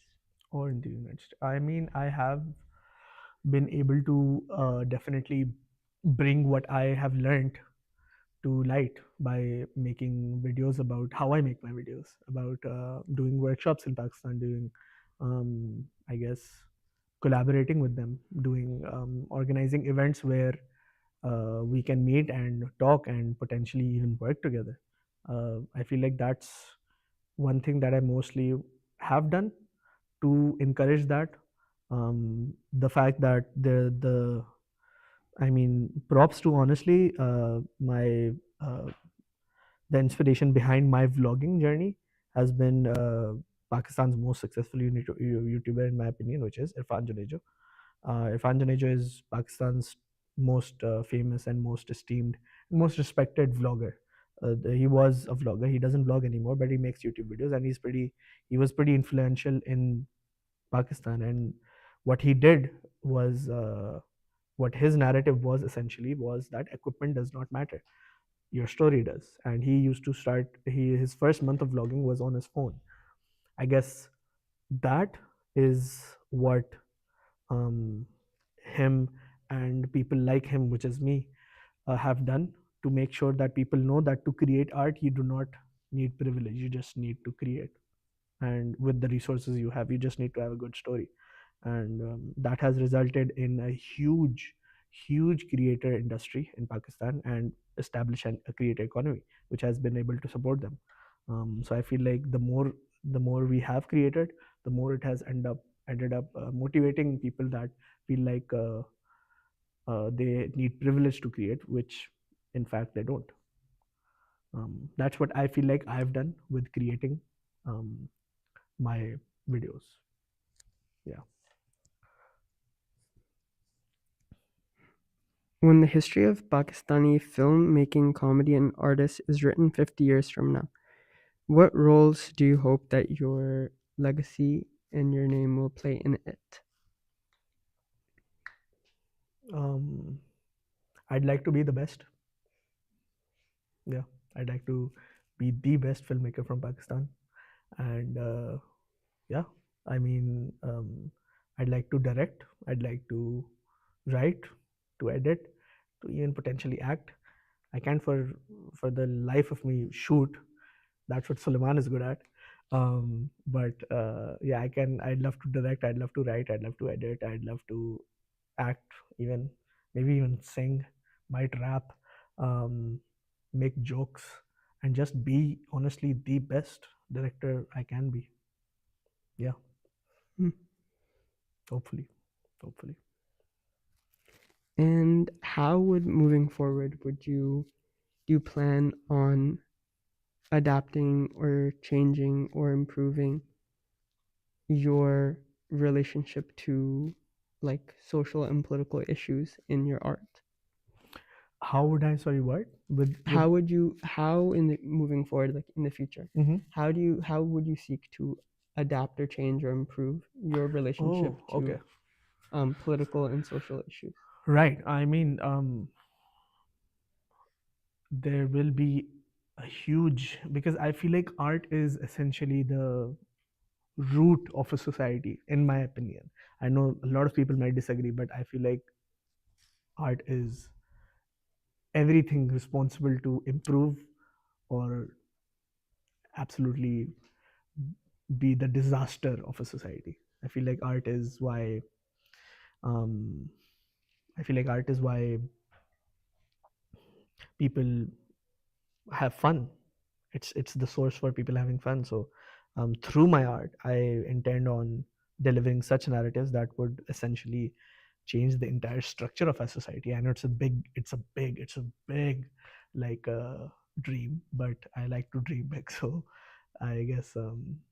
or in the United States? I mean, I have been able to definitely bring what I have learned to light by making videos about how I make my videos, about doing workshops in Pakistan, doing, I guess, collaborating with them, doing organizing events where we can meet and talk and potentially even work together. I feel like that's one thing that I mostly have done to encourage that. The fact that I mean, props to, honestly, my the inspiration behind my vlogging journey has been Pakistan's most successful YouTuber, in my opinion, which is Irfan Junejo. Irfan Junejo is Pakistan's most famous and most esteemed, most respected vlogger. He was a vlogger. He doesn't vlog anymore, but he makes YouTube videos, and he was pretty influential in Pakistan. And what he did was, what his narrative was essentially was that equipment does not matter, your story does. And he used to start, his first month of vlogging was on his phone. I guess that is what um, him and people like him, which is me, have done to make sure that people know that to create art you do not need privilege, you just need to create. And with the resources you have, you just need to have a good story. And that has resulted in a huge creator industry in Pakistan, and establish a creator economy which has been able to support them. So I feel like the more we have created, the more it has ended up motivating people that feel like they need privilege to create, which in fact they don't. That's what I feel like I've done with creating um, my videos. Yeah. When the history of Pakistani filmmaking, comedy, and artists is written 50 years from now, what roles do you hope that your legacy and your name will play in it? um, I'd like to be the best. Yeah, I'd like to be the best filmmaker from Pakistan, and yeah, I mean, I'd like to direct, I'd like to write, to edit, to even potentially act. I can't for the life of me shoot. That's what Suleiman is good at. But yeah, I can. I'd love to direct. I'd love to write. I'd love to edit. I'd love to act, even maybe even sing, might rap, um, make jokes, and just be honestly the best director I can be. Yeah, Hmm. hopefully, hopefully. And how would moving forward would you do you plan on adapting or changing or improving your relationship to like social and political issues in your art? How would I, sorry, what? How would you, how in the moving forward, like in the future, Mhm. how would you seek to adapt or change or improve your relationship Oh, to okay. political and social issues? Right. I mean, there will be a huge, because I feel like art is essentially the root of a society, in my opinion. I know a lot of people might disagree, but I feel like art is everything responsible to improve or absolutely be the disaster of a society. I feel like art is why um, I feel like art is why people have fun. It's the source for people having fun. So through my art, I intend on delivering such narratives that would essentially change the entire structure of our society. I know it's a big like dream, but I like to dream big. So I guess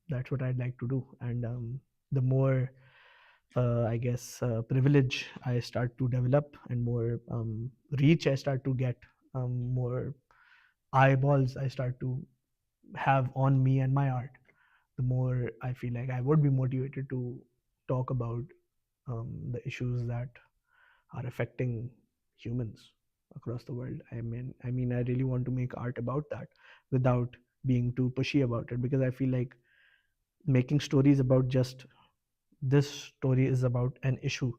that's what I'd like to do. And the more I guess privilege I start to develop, and more reach I start to get, more eyeballs I start to have on me and my art, the more I feel like I would be motivated to talk about the issues that are affecting humans across the world. I really want to make art about that without being too pushy about it, because I feel like making stories about just this story is about an issue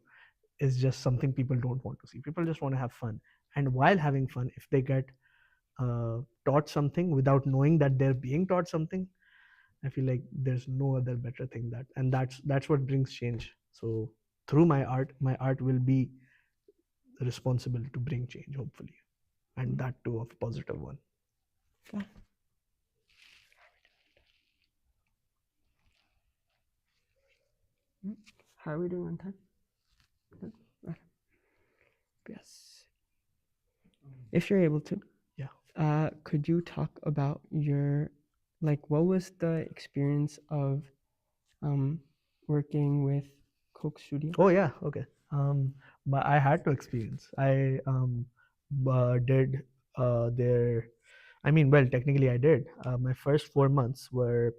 is just something people don't want to see. People just want to have fun, and while having fun, if they get taught something without knowing that they're being taught something, I feel like there's no other better thing, that and that's what brings change. So through my art will be responsible to bring change, hopefully, and that too of a positive one. Yeah. How are we doing on time? Good. Okay. Yes. If you're able to, could you talk about your, like, what was the experience of working with Coke Studio? Oh yeah, okay. But I had to experience. I did their. I mean, well, technically, I did. My first 4 months were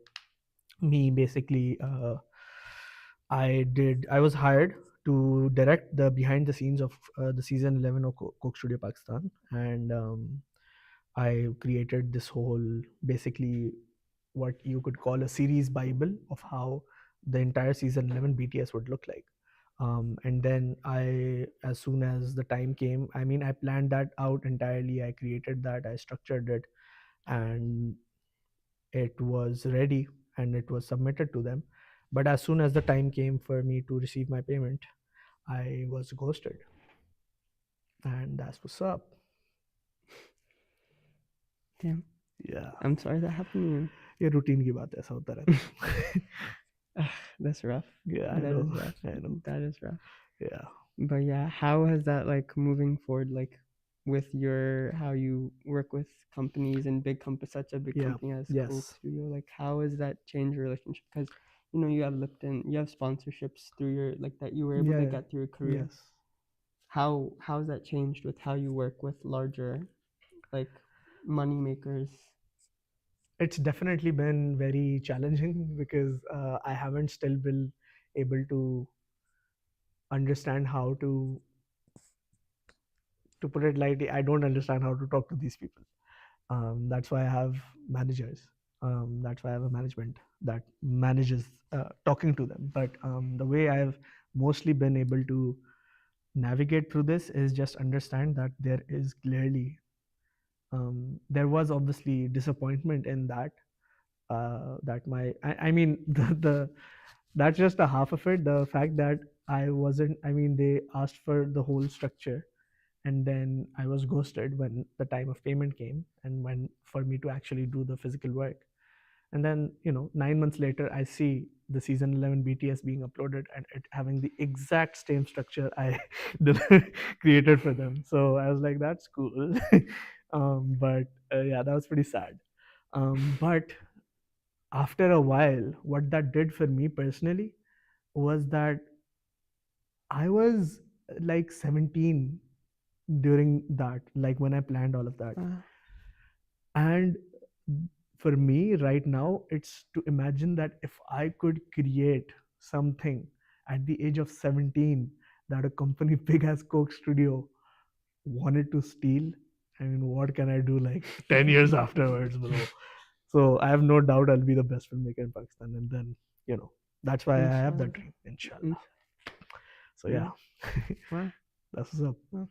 me basically. I was hired to direct the behind the scenes of the season 11 of Coke Studio Pakistan, and I created this whole, basically what you could call a series bible of how the entire season 11 BTS would look like. And then as soon as the time came, I mean, I planned that out entirely. I created that, I structured it, and it was ready, and it was submitted to them. But as soon as the time came for me to receive my payment, I was ghosted, and that's what's up. Damn. Yeah, I'm sorry that happened to you. ये routine की बात है, ऐसा होता रहता है. That's rough. Yeah, I That know. is rough. I know. That is rough. Yeah. But yeah, how has that, like, moving forward, like with your, how you work with companies and big companies, such a big Yeah. company as Yes. Coke Studio, like how has that changed your relationship? Because you know, you have Lipton, you have sponsorships through your, like, that you were able to Yeah. get through your career. Yes. How has that changed with how you work with larger, like, money makers? It's definitely been very challenging, because I haven't still been able to understand how to put it lightly. I don't understand how to talk to these people. That's why I have managers. That's why I have a management that manages talking to them. But the way I've mostly been able to navigate through this is just understand that there is clearly there was obviously disappointment in that, that I mean the that's just a half of it. The fact that I wasn't, I mean, they asked for the whole structure, and then I was ghosted when the time of payment came, and when for me to actually do the physical work. And then 9 months later, I see the season 11 BTS being uploaded, and it having the exact same structure I created for them. So I was like, that's cool. But yeah, that was pretty sad. But after a while, what that did for me personally was that I was like 17 during that, like when I planned all of that. Wow. And for me right now, it's to imagine that if I could create something at the age of 17 that a company big as Coke Studio wanted to steal. I mean, what can I do like 10 years afterwards, bro? So I have no doubt I'll be the best filmmaker in Pakistan. And then, that's why I have that Inshallah. dream, inshallah. Ins- So yeah, Wow. that's what's up.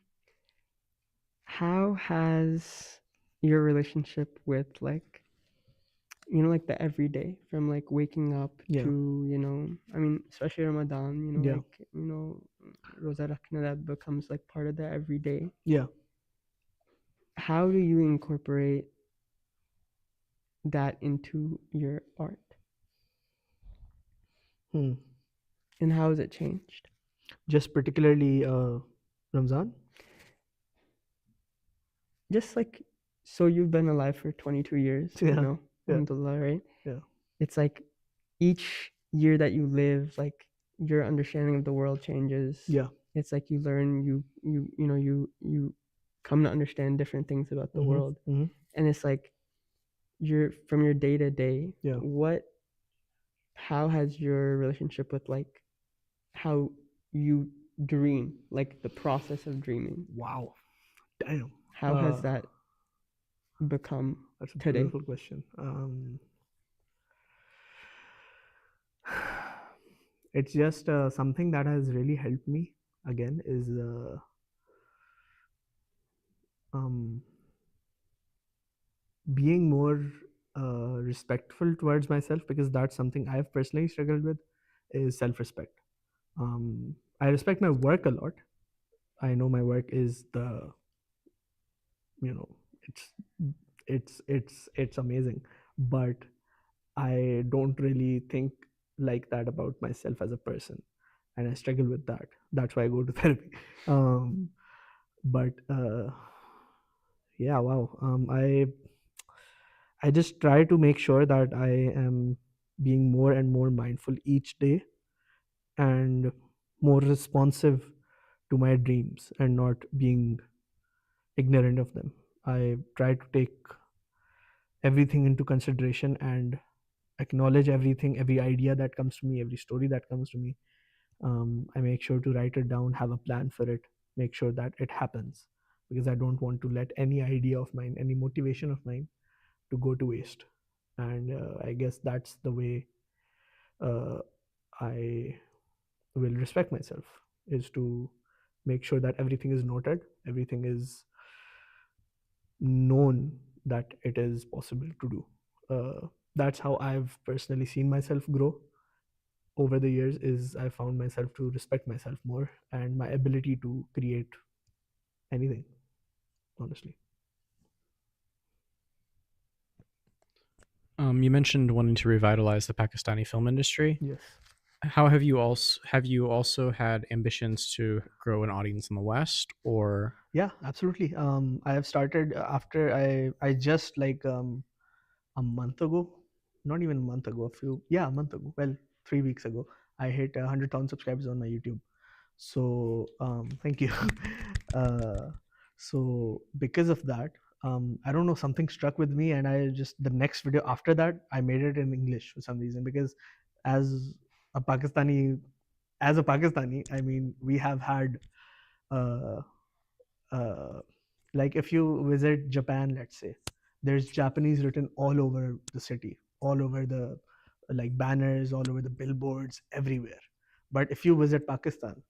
How has your relationship with like the everyday, from like waking up Yeah. to I mean, especially Ramadan, Yeah. like Roza Rakhna, that becomes like part of the everyday. Yeah. How do you incorporate that into your art, Hmm. and how has it changed? Just particularly Ramzan? Just like, so you've been alive for 22 years, Yeah. Yeah. alhamdulillah, right? Yeah. It's like each year that you live, like your understanding of the world changes. Yeah. It's like you learn, you come to understand different things about the Mhm, world. mhm. And it's like from your day to day, Yeah. how has your relationship with like how you dream, like the process of dreaming, Wow. Damn. how has that become That's a today? beautiful question. It's just something that has really helped me again is being more respectful towards myself, because that's something I've personally struggled with, is self-respect. I respect my work a lot. I know my work is you know it's amazing, but I don't really think like that about myself as a person, and I struggle with that. That's why I go to therapy. But yeah, wow. I just try to make sure that I am being more and more mindful each day, and more responsive to my dreams, and not being ignorant of them. I try to take everything into consideration and acknowledge everything, every idea that comes to me, every story that comes to me. I make sure to write it down, have a plan for it, make sure that it happens, because I don't want to let any idea of mine, any motivation of mine, to go to waste. And I guess that's the way uh, I will respect myself, is to make sure that everything is noted, everything is known, that it is possible to do. That's how I've personally seen myself grow over the years, is I found myself to respect myself more, and my ability to create anything, honestly. You mentioned wanting to revitalize the Pakistani film industry. Yes. How have you also had ambitions to grow an audience in the West, or Yeah, absolutely. I have started after I just like a month ago, not even a month ago, a month ago. Well, 3 weeks ago, I hit 100,000 subscribers on my YouTube. So thank you. uh, so because of that, I don't know, something struck with me, and I just, the next video after that, I made it in English for some reason, because as a Pakistani, I mean, we have had uh, uh, like if you visit Japan, let's say, there's Japanese written all over the city, all over the like banners, all over the billboards, everywhere. But if you visit Pakistan,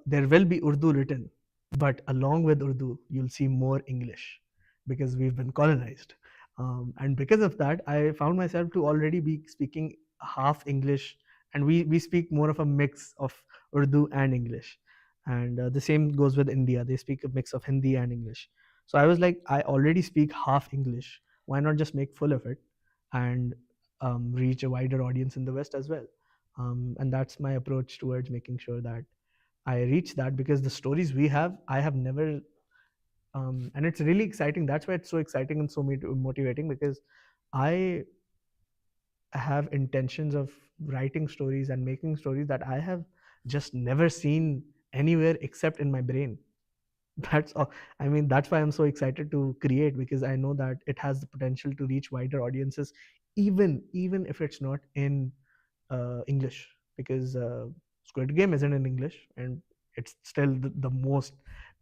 there will be Urdu written, but along with Urdu, you'll see more English, because we've been colonized. And because of that, I found myself to already be speaking half English, and we speak more of a mix of Urdu and English. And the same goes with India. They speak a mix of Hindi and English. So I was like, I already speak half English. Why not just make full of it and reach a wider audience in the West as well? And that's my approach towards making sure that I reach that, because the stories we have, I have never, and it's really exciting. That's why it's so exciting and so motivating, because I have intentions of writing stories and making stories that I have just never seen anywhere except in my brain. That's all. I mean, that's why I'm so excited to create, because I know that it has the potential to reach wider audiences, even if it's not in English, because Squid Game isn't in English, and it's still the most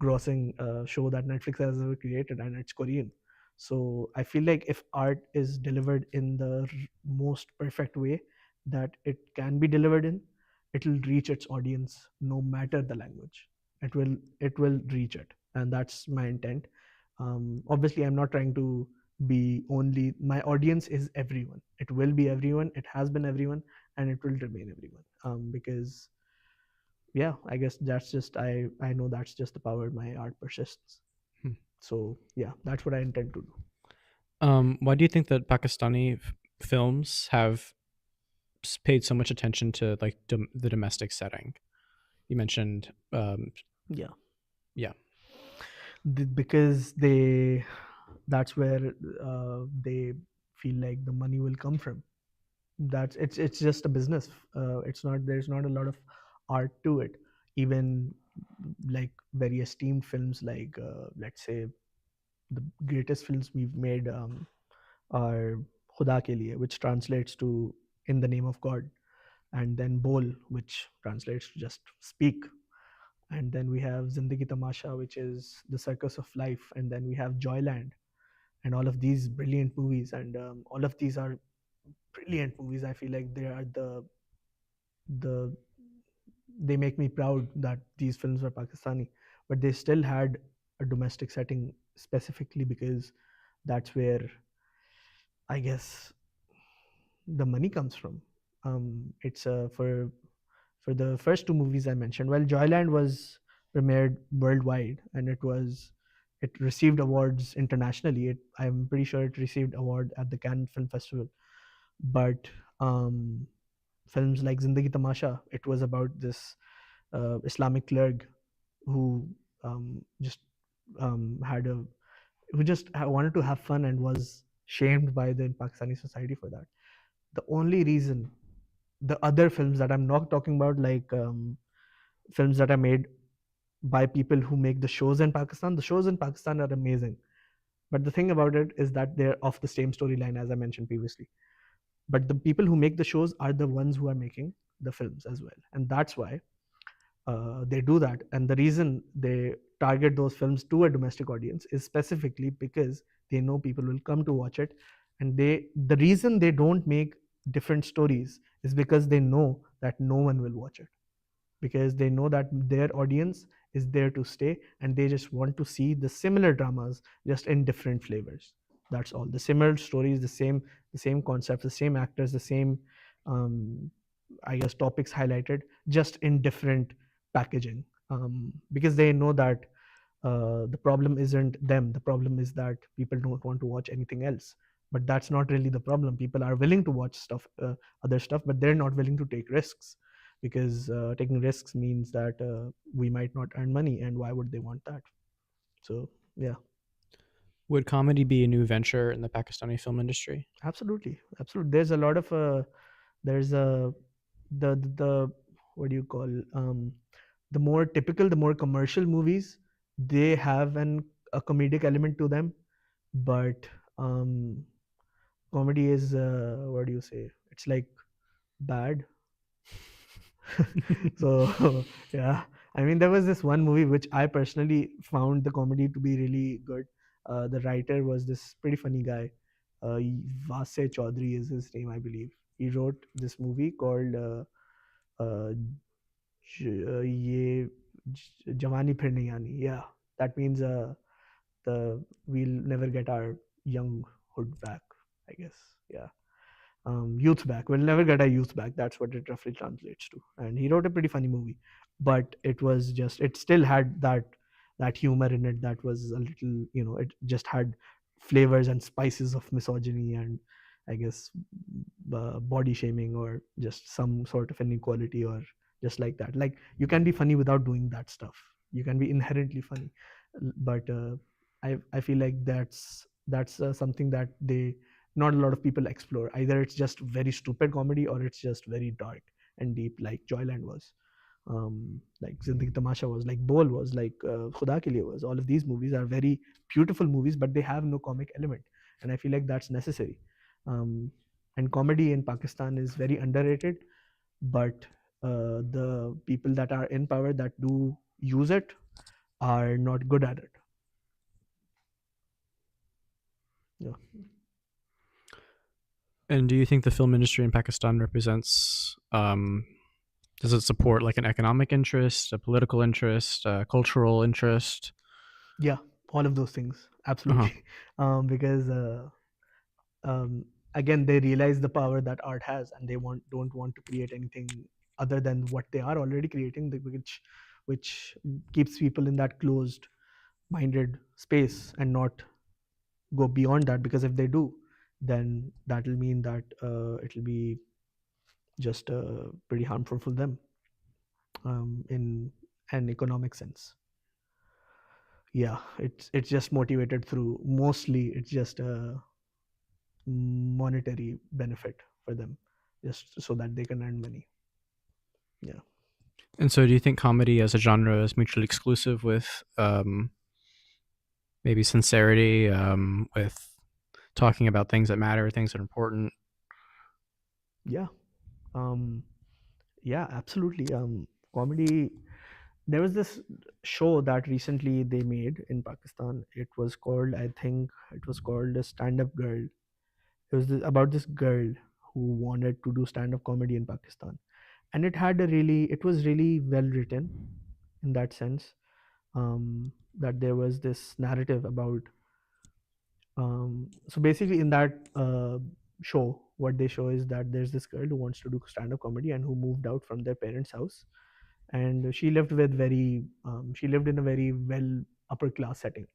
grossing show that Netflix has ever created, and it's Korean. So I feel like if art is delivered in the most perfect way that it can be delivered in, it'll reach its audience no matter the language. It will reach it, and that's my intent. Obviously, I'm not trying to be only, my audience is everyone. It will be everyone. It has been everyone, and it will remain everyone. Because yeah, I guess that's just, I know that's just the power my art persists. Hmm. So yeah, that's what I intend to do. Why do you think that Pakistani films have paid so much attention to like the domestic setting? You mentioned, Yeah, yeah. because that's where they feel like the money will come from. That's it's just a business. It's not, there's not a lot of art to it. Even like very esteemed films, like let's say the greatest films we've made are Khuda Ke Liye, which translates to in the name of God, and then Bol, which translates to just speak, and then we have Zindagi Tamasha, which is the circus of life, and then we have Joyland, and all of these brilliant movies, and all of these are brilliant movies. I feel like they are the they make me proud that these films were Pakistani, but they still had a domestic setting, specifically because that's where I guess the money comes from. It's for the first two movies I mentioned. Well, Joyland was premiered worldwide, and it received awards internationally. I'm pretty sure it received award at the Cannes Film Festival. But um, films like Zindagi Tamasha, it was about this Islamic clerk who just had a who just wanted to have fun and was shamed by the Pakistani society for that. The only reason, the other films that I'm not talking about, like films that are made by people who make the shows in Pakistan, the shows in Pakistan are amazing. But the thing about it is that they're of the same storyline as I mentioned previously. But the people who make the shows are the ones who are making the films as well, and that's why they do that. And the reason they target those films to a domestic audience is specifically because they know people will come to watch it. And the reason they don't make different stories is because they know that no one will watch it, because they know that their audience is there to stay, and they just want to see the similar dramas just in different flavors. That's all. The similar stories, the same concepts, the same actors, the same um, I guess topics highlighted, just in different packaging. Because they know that the problem isn't them. The problem is that people don't want to watch anything else. But that's not really the problem. People are willing to watch other stuff, but they're not willing to take risks, because taking risks means that we might not earn money, and why would they want that? So yeah, Would comedy be a new venture in the Pakistani film industry? absolutely, absolutely. There's a lot of there's a the what do you call the more typical, the more commercial movies, they have a comedic element to them. But um comedy is what do you say, it's like bad. So yeah, I mean, there was this one movie which I personally found the comedy to be really good. The writer was this pretty funny guy, uh, Vase Chaudhary is his name, I believe. He wrote this movie called uh, ये जवानी फिर नहीं आनी. Yeah, that means the we'll never get our younghood back, I guess. Yeah, youth back. We'll never get our youth back. That's what it roughly translates to. And he wrote a pretty funny movie, but it still had that humor in it that was a little, it just had flavors and spices of misogyny and I guess body shaming, or just some sort of inequality, or just like that. Like, you can be funny without doing that stuff. You can be inherently funny, but I feel like that's something that they not a lot of people explore. Either it's just very stupid comedy, or it's just very dark and deep, like Joyland was. like Zindagi Tamasha was, like Bol was, like Khuda Ke Liye was. All of these movies are very beautiful movies, but they have no comic element, and I feel like that's necessary. And comedy in Pakistan is very underrated, but the people that are in power that do use it are not good at it. Yeah. And do you think the film industry in Pakistan represents? Does it support like an economic interest, a political interest, a cultural interest? Yeah, all of those things, absolutely. Because um, again, they realize the power that art has, and they don't want to create anything other than what they are already creating, which keeps people in that closed minded space and not go beyond that, because if they do, then that will mean that it'll be just pretty harmful for them in an economic sense. Yeah, it's just motivated through, mostly it's just a monetary benefit for them, just so that they can earn money. Yeah. And so, do you think comedy as a genre is mutually exclusive with maybe sincerity, with talking about things that matter, things that are important? Yeah. um yeah, absolutely. Comedy, there was this show that recently they made in Pakistan. It was called, I think it was called a Stand Up Girl. It was about this girl who wanted to do stand up comedy in Pakistan, and it was really well written in that sense, that there was this narrative about, so basically in that show, what they show is that there's this girl who wants to do stand up comedy and who moved out from their parents' house, and she lived in a very well upper class setting,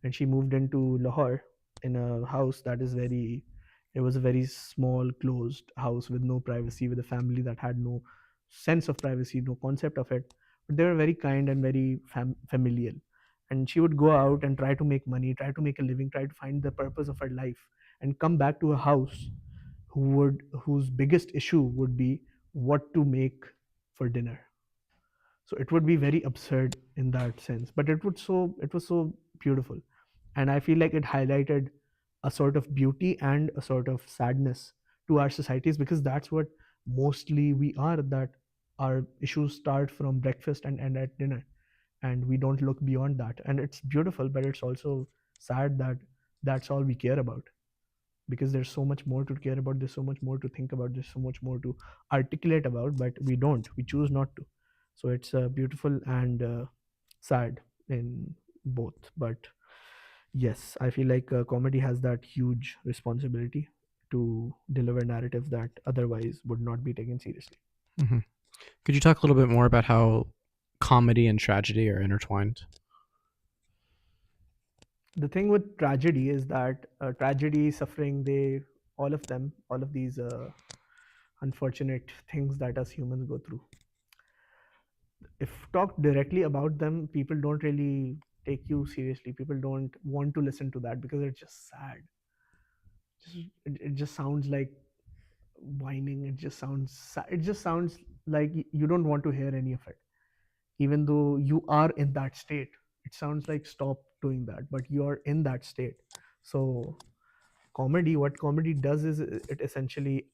and she moved into Lahore in a house that is very, it was a very small closed house with no privacy, with a family that had no sense of privacy, no concept of it, but they were very kind and very familial. And she would go out and try to make money, try to make a living, try to find the purpose of her life, and come back to a house whose biggest issue would be what to make for dinner. So it would be very absurd in that sense, but it was so beautiful. And I feel like it highlighted a sort of beauty and a sort of sadness to our societies, because that's what mostly we are, that our issues start from breakfast and end at dinner, and we don't look beyond that. And it's beautiful, but it's also sad that that's all we care about, because there's so much more to care about, there's so much more to think about, there's so much more to articulate about, but we choose not to. So it's beautiful and sad in both. But yes, I feel like comedy has that huge responsibility to deliver narratives that otherwise would not be taken seriously. Mm-hmm. Could you talk a little bit more about how comedy and tragedy are intertwined? The thing with tragedy is that tragedy, suffering, they, all of these unfortunate things that us humans go through, if talked directly about them, people don't really take you seriously. People don't want to listen to that because it's just sad. It just sounds like whining. It just sounds sad. It just sounds like you don't want to hear any of it, even though you are in that state. It sounds like stop doing that, but you are in that state. So comedy, what comedy does is it essentially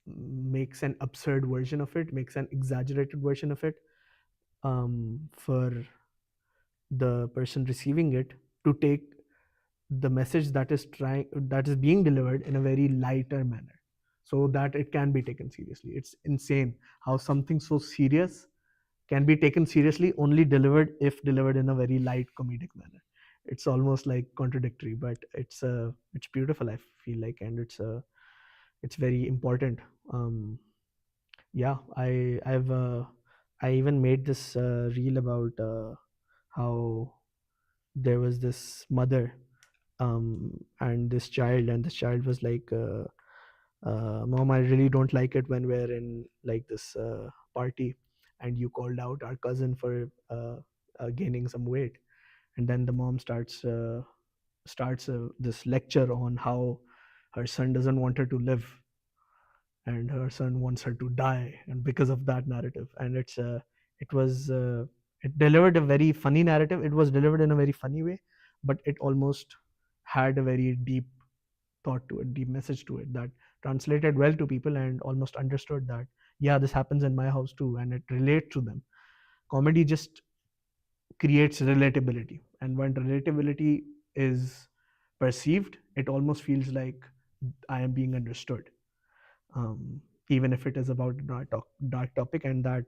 makes an absurd version of it, makes an exaggerated version of it, for the person receiving it to take the message that is being delivered in a very lighter manner, so that it can be taken seriously. It's insane how something so serious can be taken seriously, only delivered if delivered in a very light comedic manner. It's almost like contradictory, but it's beautiful, I feel like, and it's very important. Yeah, I even made this reel about how there was this mother, and this child was like, mom, I really don't like it when we're in like this party, and you called out our cousin for gaining some weight. And then the mom starts this lecture on how her son doesn't want her to live, and her son wants her to die, and because of that narrative. And It was it delivered a very funny narrative. It was delivered in a very funny way, but it almost had a very deep thought to it, deep message to it, that translated well to people and almost understood that, yeah, this happens in my house too, and it relates to them. Comedy just creates relatability, and when relatability is perceived, it almost feels like I am being understood, even if it is about a dark topic, and that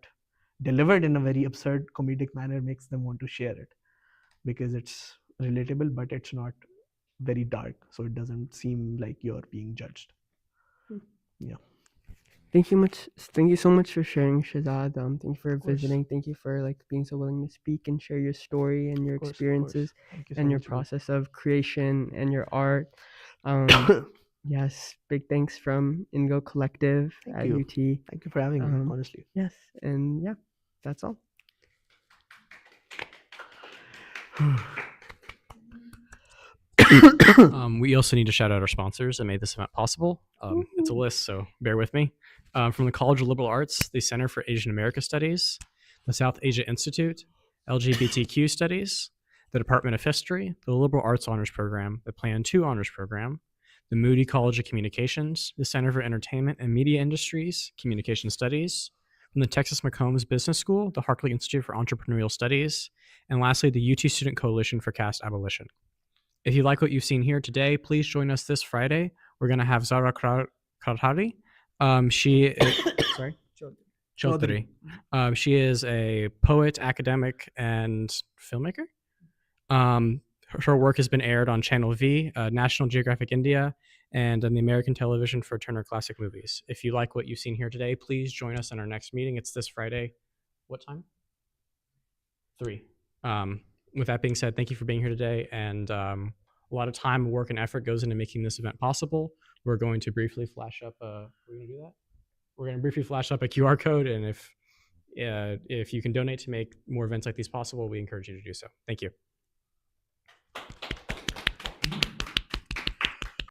delivered in a very absurd comedic manner makes them want to share it because it's relatable, but it's not very dark, so it doesn't seem like you're being judged. Yeah. Thank you much. Thank you so much for sharing, Shehzad. Thank you for Of course. visiting. Thank you for like being so willing to speak and share your story and your Of course. experiences Thank you so and your much, Ravi. process of creation and your art. Yes, big thanks from Indigo Collective Thank at you. UT. Thank you for having me, honestly. Yes, and yeah, that's all. We also need to shout out our sponsors that made this event possible. It's a list, so bear with me. From the College of Liberal Arts, the Center for Asian America Studies, the South Asia Institute, LGBTQ Studies, the Department of History, the Liberal Arts Honors Program, the Plan 2 Honors Program, the Moody College of Communications, the Center for Entertainment and Media Industries, Communication Studies, from the Texas McCombs Business School, the Harkley Institute for Entrepreneurial Studies, and lastly, the UT Student Coalition for Caste Abolition. If you like what you've seen here today, please join us this Friday. We're going to have Zara Karhari. She is, sorry? Chaudhary. She is a poet, academic, and filmmaker. Her work has been aired on Channel V, National Geographic India, and on the American television for Turner Classic Movies. If you like what you've seen here today, please join us in our next meeting. It's this Friday. What time? 3. With that being said, thank you for being here today. And a lot of time, work, and effort goes into making this event possible. We're going to briefly flash up. We're going to do that. We're going to briefly flash up a QR code, and if you can donate to make more events like these possible, we encourage you to do so. Thank you.